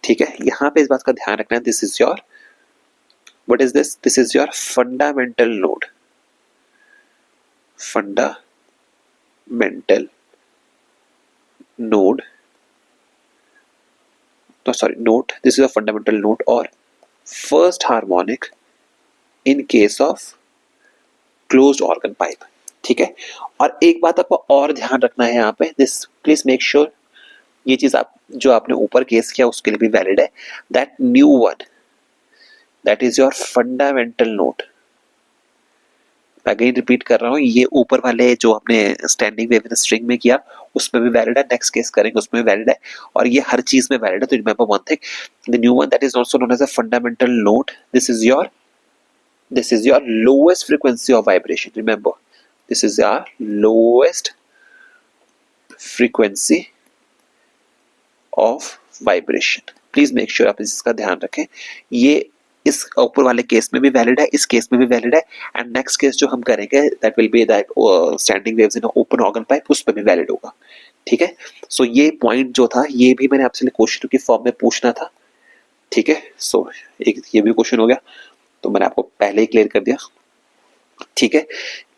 ठीक है, यहाँ पे इस बात का ध्यान रखना है, this is your, what is this is your fundamental node, note, this is a fundamental note or first harmonic in case of closed organ pipe, ठीक है। और एक बात आपको और ध्यान रखना है यहाँ पे, दिस प्लीज मेक श्योर, ये चीज आप जो आपने ऊपर केस किया उसके लिए भी वैलिड है, that new one, that is your fundamental note. Again repeat कर रहा हूँ, ये ऊपर वाले जो आपने स्टैंडिंग वेव इन स्ट्रिंग में किया उसमें भी वैलिड है, नेक्स्ट केस करेंगे उसमें भी वैलिड है, और ये हर चीज में वैलिड है। तो remember one thing, the nu one that is also known as a fundamental note, this is your lowest frequency of vibration. Remember, this is our lowest frequency of vibration. Please make sure आप इसका ध्यान रखें, ये इस ऊपर वाले case में भी वैलिड है, इस केस में भी वैलिड है, एंड नेक्स्ट केस जो हम करेंगे that will B that standing waves in open organ pipe, उस पर भी वैलिड होगा, ठीक है। सो ये पॉइंट जो था ये भी मैंने आपसे क्वेश्चन की फॉर्म में पूछना था, ठीक है। सो एक ये भी क्वेश्चन हो गया, तो मैंने आपको पहले ही क्लियर कर दिया, ठीक है।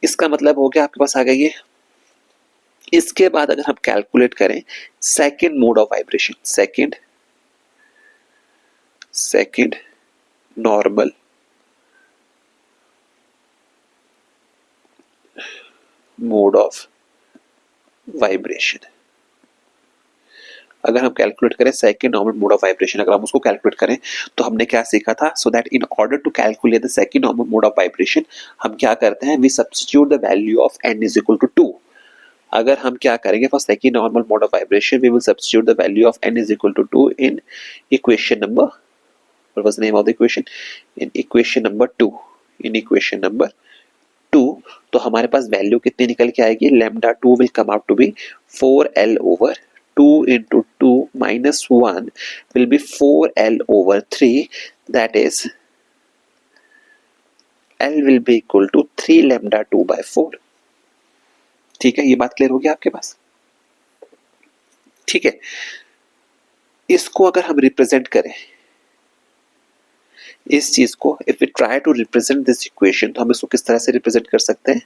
इसका मतलब हो गया आपके पास आ गया ये। इसके बाद अगर हम कैलकुलेट करें second mode of vibration, second normal mode of vibration, अगर हम कैलकुलेट करें second normal mode of vibration, अगर हम उसको कैलकुलेट करें तो हमने क्या सीखा था, so that in order to calculate the second normal mode of vibration हम क्या करते हैं, we substitute the value of n is equal to 2। अगर हम क्या करेंगे for second normal mode of vibration, we will substitute the value of n is equal to 2 in equation number, what was the name of the equation, in equation number 2, तो हमारे पास value कितनी निकल के आएगी, lambda 2 will come out to be 4l over 2 into 2 minus 1 will be 4l over 3, that is l will be equal to 3 lambda 2 by 4, ठीक है। ये बात क्लियर हो गया आपके पास, ठीक है। इसको अगर हम रिप्रेजेंट करें, इस चीज को, if we try to represent this equation, तो हम इसको किस तरह से रिप्रेजेंट कर सकते हैं,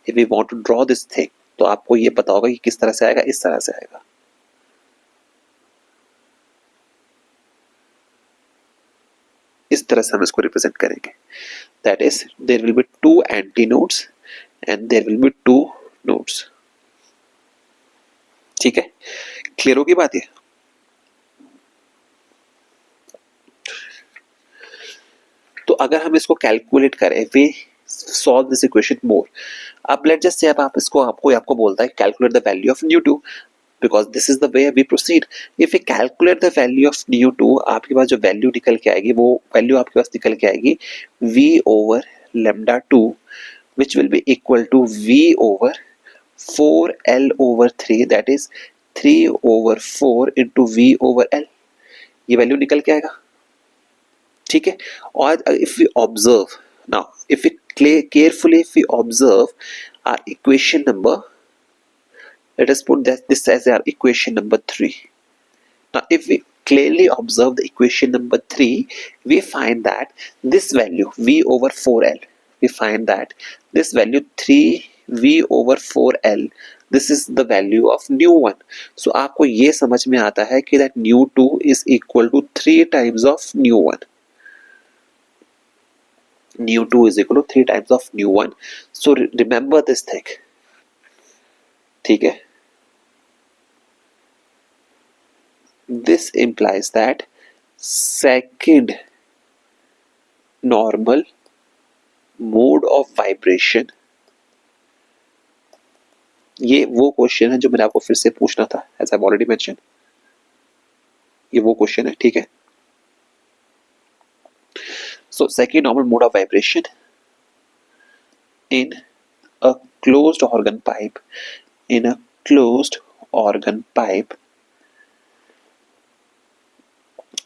if we want to draw this thing, तो आपको ये पता होगा कि किस तरह से आएगा, इस तरह से आएगा, इस तरह से हम इसको रिप्रेजेंट करेंगे, that is there will be two antinodes and there will be two nodes. ठीक है, क्लियर होगी बात ये? तो अगर हम इसको कैलकुलेट करें, वी सॉल्व दिस इक्वेशन मोर. अब लेट जस्ट से अब आप इसको आपको बोलता है calculate the value of nu two, because this is the way we proceed. If we calculate the value of nu2, आपके पास जो वैल्यू निकल के आएगी वो वैल्यू आपके पास निकल के आएगी v over lambda 2, which will be equal to v over 4l over 3, that is 3 over 4 into v over l. ये वैल्यू निकल के आएगा. ठीक है, और if we observe now, if we carefully if we observe our equation number, let us put this as our equation number 3. Now if we clearly observe the equation number 3, we find that this value v over 4l, we find that this value 3v over 4l, this is the value of nu1. So आपको ये समझ में आता है कि that nu2 is equal to 3 times of nu1. nu2 is equal to 3 times of nu1. So remember this thing. ठीक है, this implies that second normal mode of vibration, ये वो क्वेश्चन है जो मैंने आपको फिर से पूछना था, as I've already mentioned. ये वो क्वेश्चन है, ठीक है. So second normal mode of vibration in a closed organ pipe, in a closed organ pipe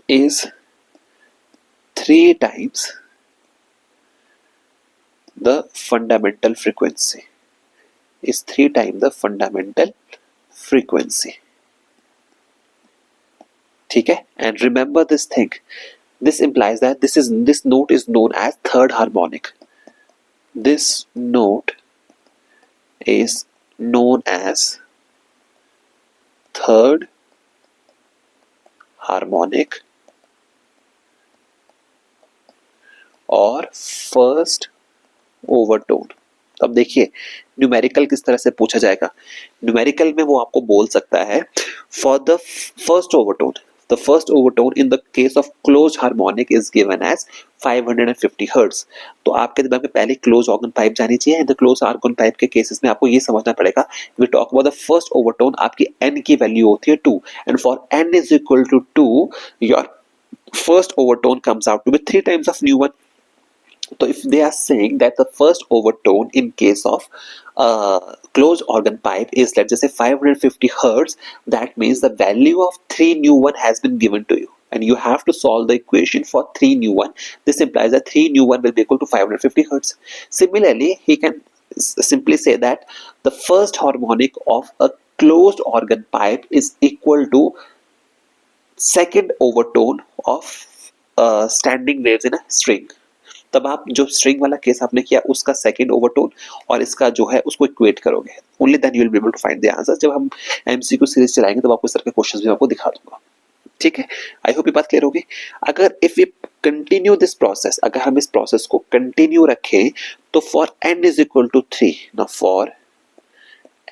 is 3 times the fundamental frequency, is 3 times the fundamental frequency. ठीक है, and remember this thing, this implies that this note is known as third harmonic. This note is known as third harmonic और first overtone. अब देखिए numerical किस तरह से पूछा जाएगा. न्यूमेरिकल में वो आपको बोल सकता है for the first overtone, the first overtone in the case of closed harmonic is given as 550 hertz. तो आपके दिमाग में पहले closed organ pipe जानी चाहिए. The closed organ pipe के केसेस में आपको ये समझना पड़ेगा, we talk about the first overtone, आपकी n की वैल्यू होती है 2, and for n is equal to 2, your first overtone comes out to be 3 times of nu1. So if they are saying that the first overtone in case of closed organ pipe is, let's just say 550 hertz, that means the value of 3 nu1 has been given to you and you have to solve the equation for 3 nu1. This implies that 3 nu1 will be equal to 550 hertz. Similarly, he can simply say that the first harmonic of a closed organ pipe is equal to second overtone of standing waves in a string. तब आप जो string वाला case आपने किया उसका second overtone और इसका जो है उसको इक्वेट करोगे. Only then you will be able to find the answer. जब हम एमसीक्यू सीरीज चलाएंगे तब आपको इस तरह के क्वेश्चंस भी आपको दिखा दूंगा. ठीक है, आई होप ये बात क्लियर होगी. अगर if we continue this process, अगर हम इस प्रोसेस को कंटिन्यू रखें तो for n is equal to 3, now for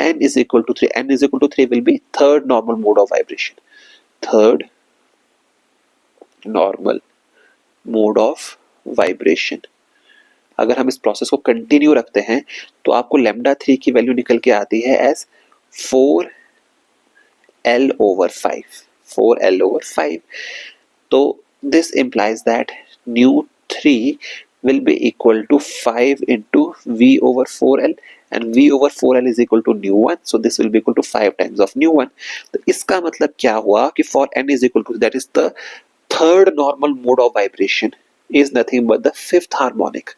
n is equal to 3, n is equal to 3 will be third normal mode of vibration, third normal mode of vibration. अगर हम इस process को कंटिन्यू रखते हैं तो आपको लैम्डा 3 की वैल्यू निकल के आती है as 4l over 5, 4l over 5. तो this implies that nu3 will be equal to 5 into v over 4l, and v over 4l is equal to nu1, so this will be equal to 5 times of nu1. तो इसका मतलब क्या हुआ कि for n is equal to, that is the third normal mode of vibration is nothing but the fifth harmonic,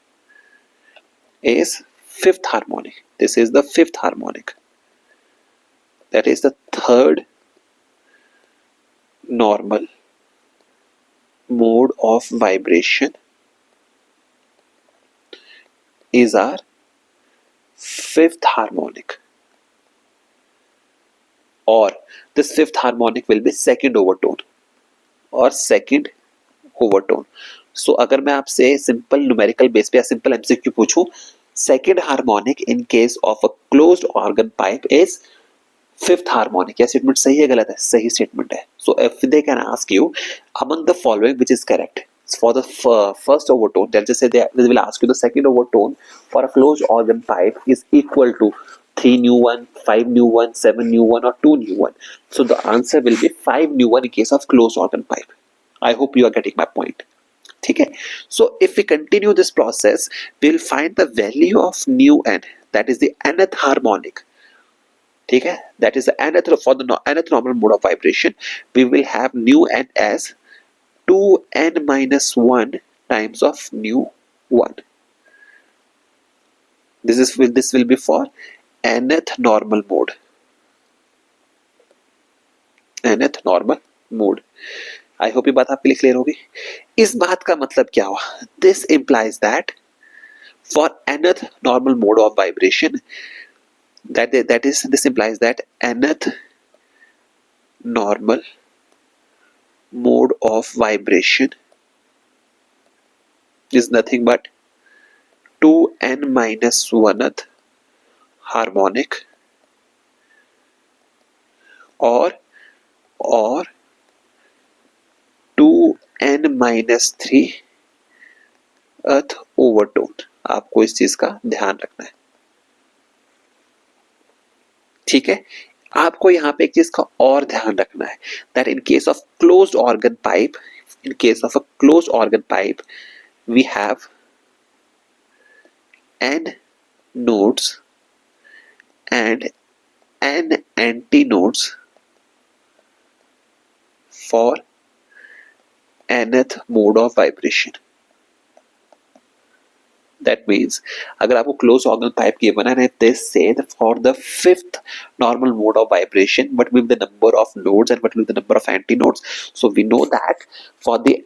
is fifth harmonic. This is the fifth harmonic, that is the third normal mode of vibration is our fifth harmonic, or this fifth harmonic will be second overtone or second overtone. So अगर मैं आपसे simple numerical base पे या simple MCQ पूछूं second harmonic in case of a closed organ pipe is fifth harmonic. यह statement सही है गलत है? सही स्टेटमेंट है. So if they can ask you among the following which is correct for the first overtone, they'll just say they will ask you the second overtone for a closed organ pipe is equal to 3 nu 1, 5 nu 1, 7 nu 1 or 2 nu 1. So the answer will be 5 nu 1 in case of closed organ pipe. I hope you are getting my point. ठीक है. So if we continue this process, we will find the value of nu n, that is the nth harmonic. ठीक है, that is the nth for the nth normal mode of vibration. We will have nu n as 2n minus 1 times of nu 1. This will be for nth normal mode. nth normal mode. I hope ये बात आपके लिए clear होगी. इस बात का मतलब क्या हुआ? This implies that for nth normal mode of vibration, this implies that nth normal mode of vibration is nothing but 2n minus 1th harmonic or 2n minus 3th overtone. आपको इस चीज का ध्यान रखना है. ठीक है. आपको यहाँ पे एक चीज का और ध्यान रखना है, that in case of closed organ pipe, in case of a closed organ pipe, we have n nodes and n antinodes for nth mode of vibration. That means अगर आपको closed organ pipe given and if they say that for the fifth normal mode of vibration, what will be the number of nodes and what will be the number of antinodes? So we know that for the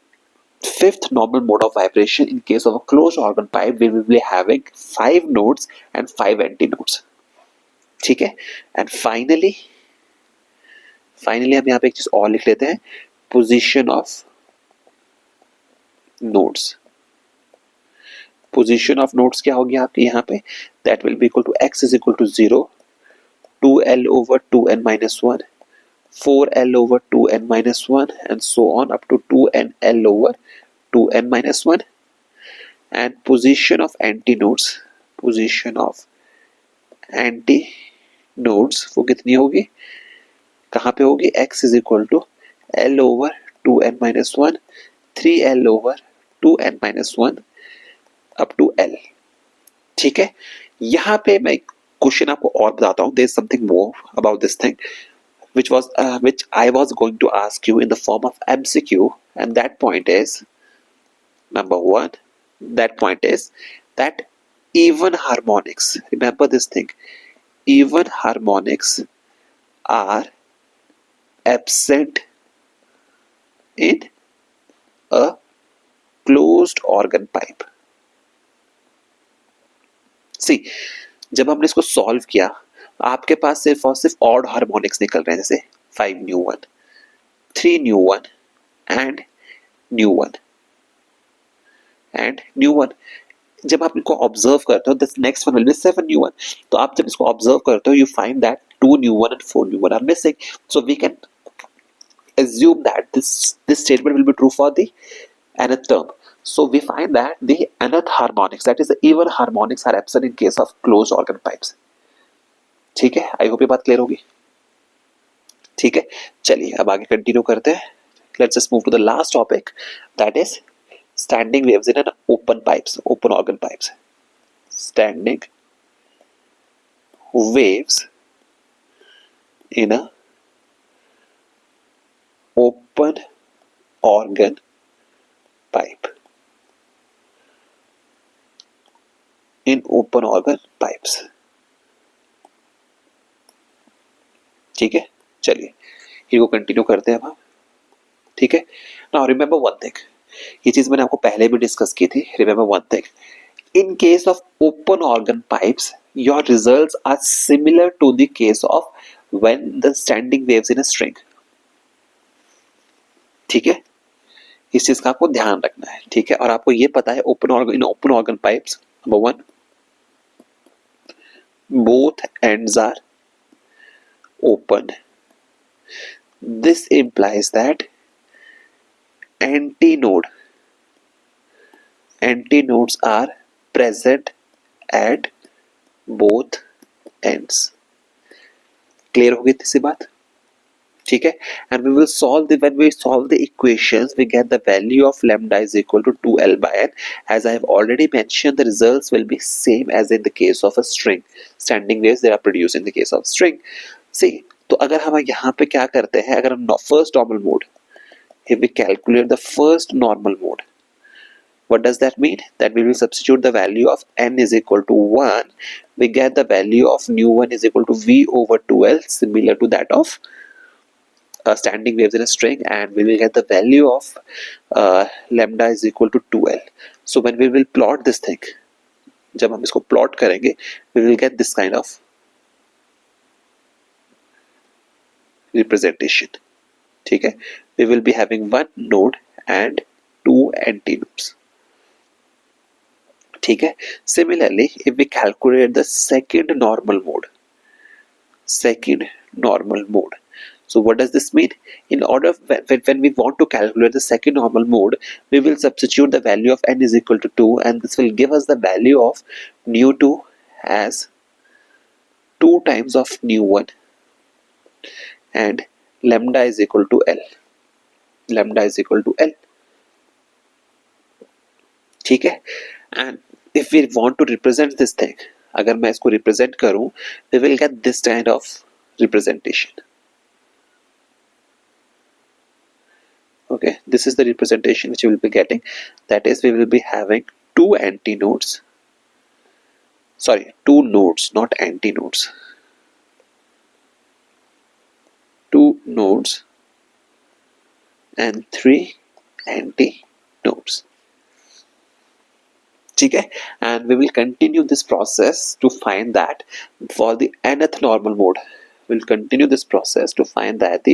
fifth normal mode of vibration in case of a closed organ pipe, we will be having 5 nodes and 5 antinodes. ठीक है. And finally हम यहाँ पे एक चीज और लिख लेते हैं, position of nodes. Position of nodes क्या होगी आपकी यहाँ पे? That will be equal to x is equal to 0, 2l over 2n minus 1, 4l over 2n minus 1 and so on up to 2nl over 2n minus 1. And position of antinodes वो कितनी होगी? कहाँ पे होगी? x is equal to l over 2n minus 1, 3l over 2n minus 1 up to l. ठीक है. यहाँ पे मैं क्वेश्चन आपको और बताता हूँ. There is something more about this thing which I was going to ask you in the form of MCQ, and that point is number 1. That point is that even harmonics, remember this thing, even harmonics are absent in a closed organ pipe. See, जब हमने इसको solve किया, आपके पास सिर्फ और सिर्फ odd harmonics निकल रहे हैं, जैसे 5 nu 1, 3 nu 1 and nu 1 and nu 1. जब आप इनको ऑब्जर्व करते हो, this next one will be 7 nu 1. तो आप जब इसको ऑब्जर्व करते हो, you find that 2 nu 1 and 4 nu 1 are missing. So we can assume that this statement will be true for the nth term. So we find that the nth harmonics, that is the even harmonics, are absent in case of closed organ pipes. ठीक है. I hope ये बात clear होगी. ठीक है. चलिए अब आगे कंटिन्यू करते हैं. Let's just move to the last topic, that is standing waves in an open organ pipes. Standing waves in a open organ pipe. In open organ pipes. ठीक है. चलिए इनको कंटिन्यू करते हैं अब. ठीक है. नाउ रिमेंबर वन थिंग, ये चीज मैंने आपको पहले भी डिस्कस की थी. Remember one thing, in case of open organ pipes your results are similar to the case of when the standing waves in a string. ठीक है. इस चीज का आपको ध्यान रखना है. ठीक है. और आपको ये पता है open organ pipes, number 1, both ends are open. This implies that antinodes are present at both ends. Clear होगी इतनी सी बात? ठीक है. And we will solve when we solve the equations, we get the value of lambda is equal to 2l by n. As I have already mentioned, the results will be same as in the case of a string. Standing waves they are produced in the case of string. See, तो अगर हम यहाँ पे क्या करते हैं, अगर हम first normal mode, if we calculate the first normal mode, what does that mean? That we will substitute the value of n is equal to 1. We get the value of nu1 is equal to v over 2l, similar to that of standing waves in a string, and we will get the value of lambda is equal to 2l. So when we will plot this thing, जब हम इसको plot करेंगे, we will get this kind of representation. ठीक है? We will be having one node and two antinodes. ठीक है? Similarly, if we calculate the second normal mode, so what does this mean? In order, when we want to calculate the second normal mode, we will substitute the value of n is equal to 2, and this will give us the value of nu2 as 2 times of nu1, and lambda is equal to l. ठीक है? And if we want to represent this thing, अगर मैं इसको represent करूं, we will get this kind of representation. Okay, this is the representation which we will be getting. That is, we will be having two antinodes. Sorry, two nodes, not antinodes. Two nodes and three antinodes. Okay, and we will continue this process to find that for the nth normal mode. We'll continue this process to find that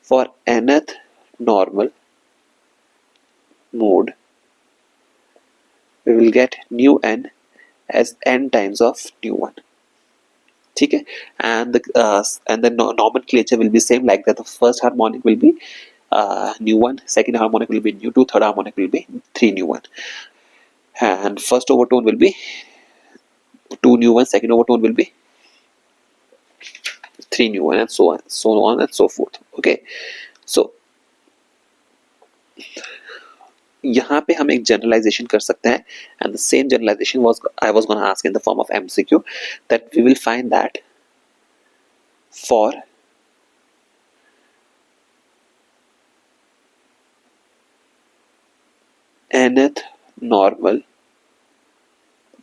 for nth normal mode, we will get nu n as n times of nu1. Okay, and the nomenclature will be same like that. The first harmonic will be nu1, second harmonic will be nu2, third harmonic will be 3 nu1, and first overtone will be 2 nu1, second overtone will be 3 nu1, and so on and so forth. Okay, so यहाँ पे हम एक generalisation कर सकते हैं, and the same generalization I was going to ask in the form of MCQ, that we will find that for nth normal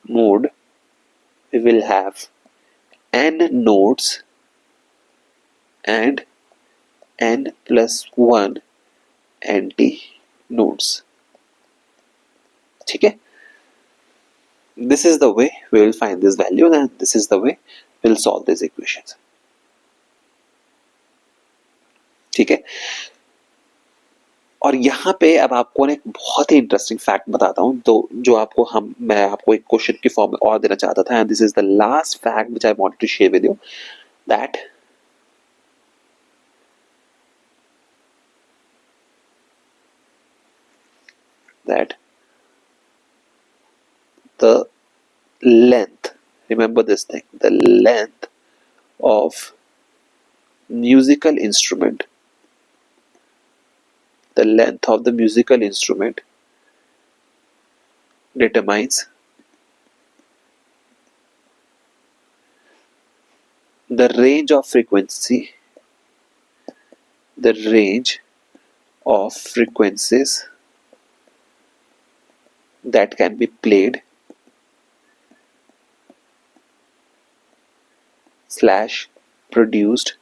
mode, we will have n nodes and n plus 1 antinodes. ठीक है? This is the way we will find this value, and this is the way we will solve these equations. ठीक है? और यहाँ पे अब आपको एक बहुत ही इंटरेस्टिंग फैक्ट बताता हूँ, तो जो मैं आपको एक क्वेश्चन की फॉर्म में और देना चाहता था, and this is the last fact which I wanted to share with you, that the length, remember this thing, the length of musical instrument, determines the range of frequencies that can be played / produced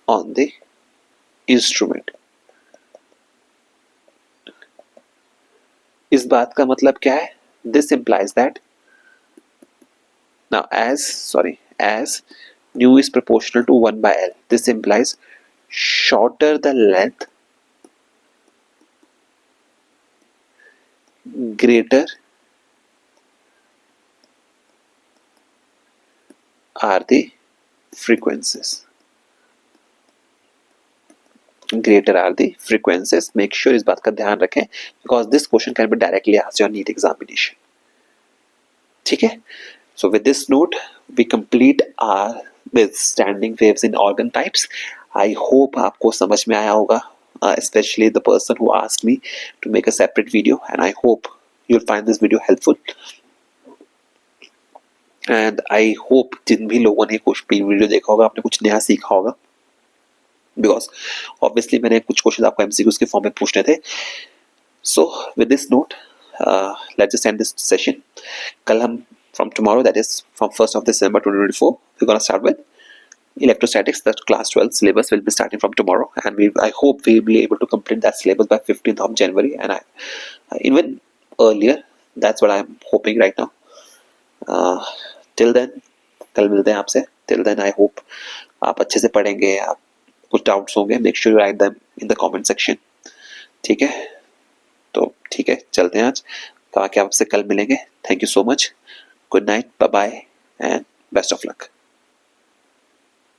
on the instrument. इस बात का मतलब क्या है? This implies that now as nu is proportional to 1 by L, this implies shorter the length, greater are the frequencies. Greater are the frequencies. Make sure इस बात का ध्यान रखें because this question can be directly asked your NEET examination. ठीक है? So with this note, we complete our with standing waves in organ types. I hope आपको समझ में आया होगा, especially the person who asked me to make a separate video, and I hope you'll find this video helpful. And I hope जिन भी लोगों ने कुछ video देखा होगा आपने कुछ नया सीखा होगा, because obviously मैंने कुछ क्वेश्चन आपको MCQs के फॉर्म में पूछने थे. So with this note, let's just end this session. कल हम from tomorrow, that is from 1st of December 2024, we're going to start with electrostatics. The class 12 syllabus will be starting from tomorrow, and I hope we'll be able to complete that syllabus by 15th of January, and even earlier. That's what I'm hoping right now. Till then, कल मिलते हैं आपसे. Till then, I hope आप अच्छे से पढ़ेंगे. आप कुछ डाउट्स होंगे, make sure you write them in the comment section. ठीक है? तो ठीक है, चलते हैं आज. बाकी आपसे कल मिलेंगे. Thank you so much. Good night, bye bye, and best of luck.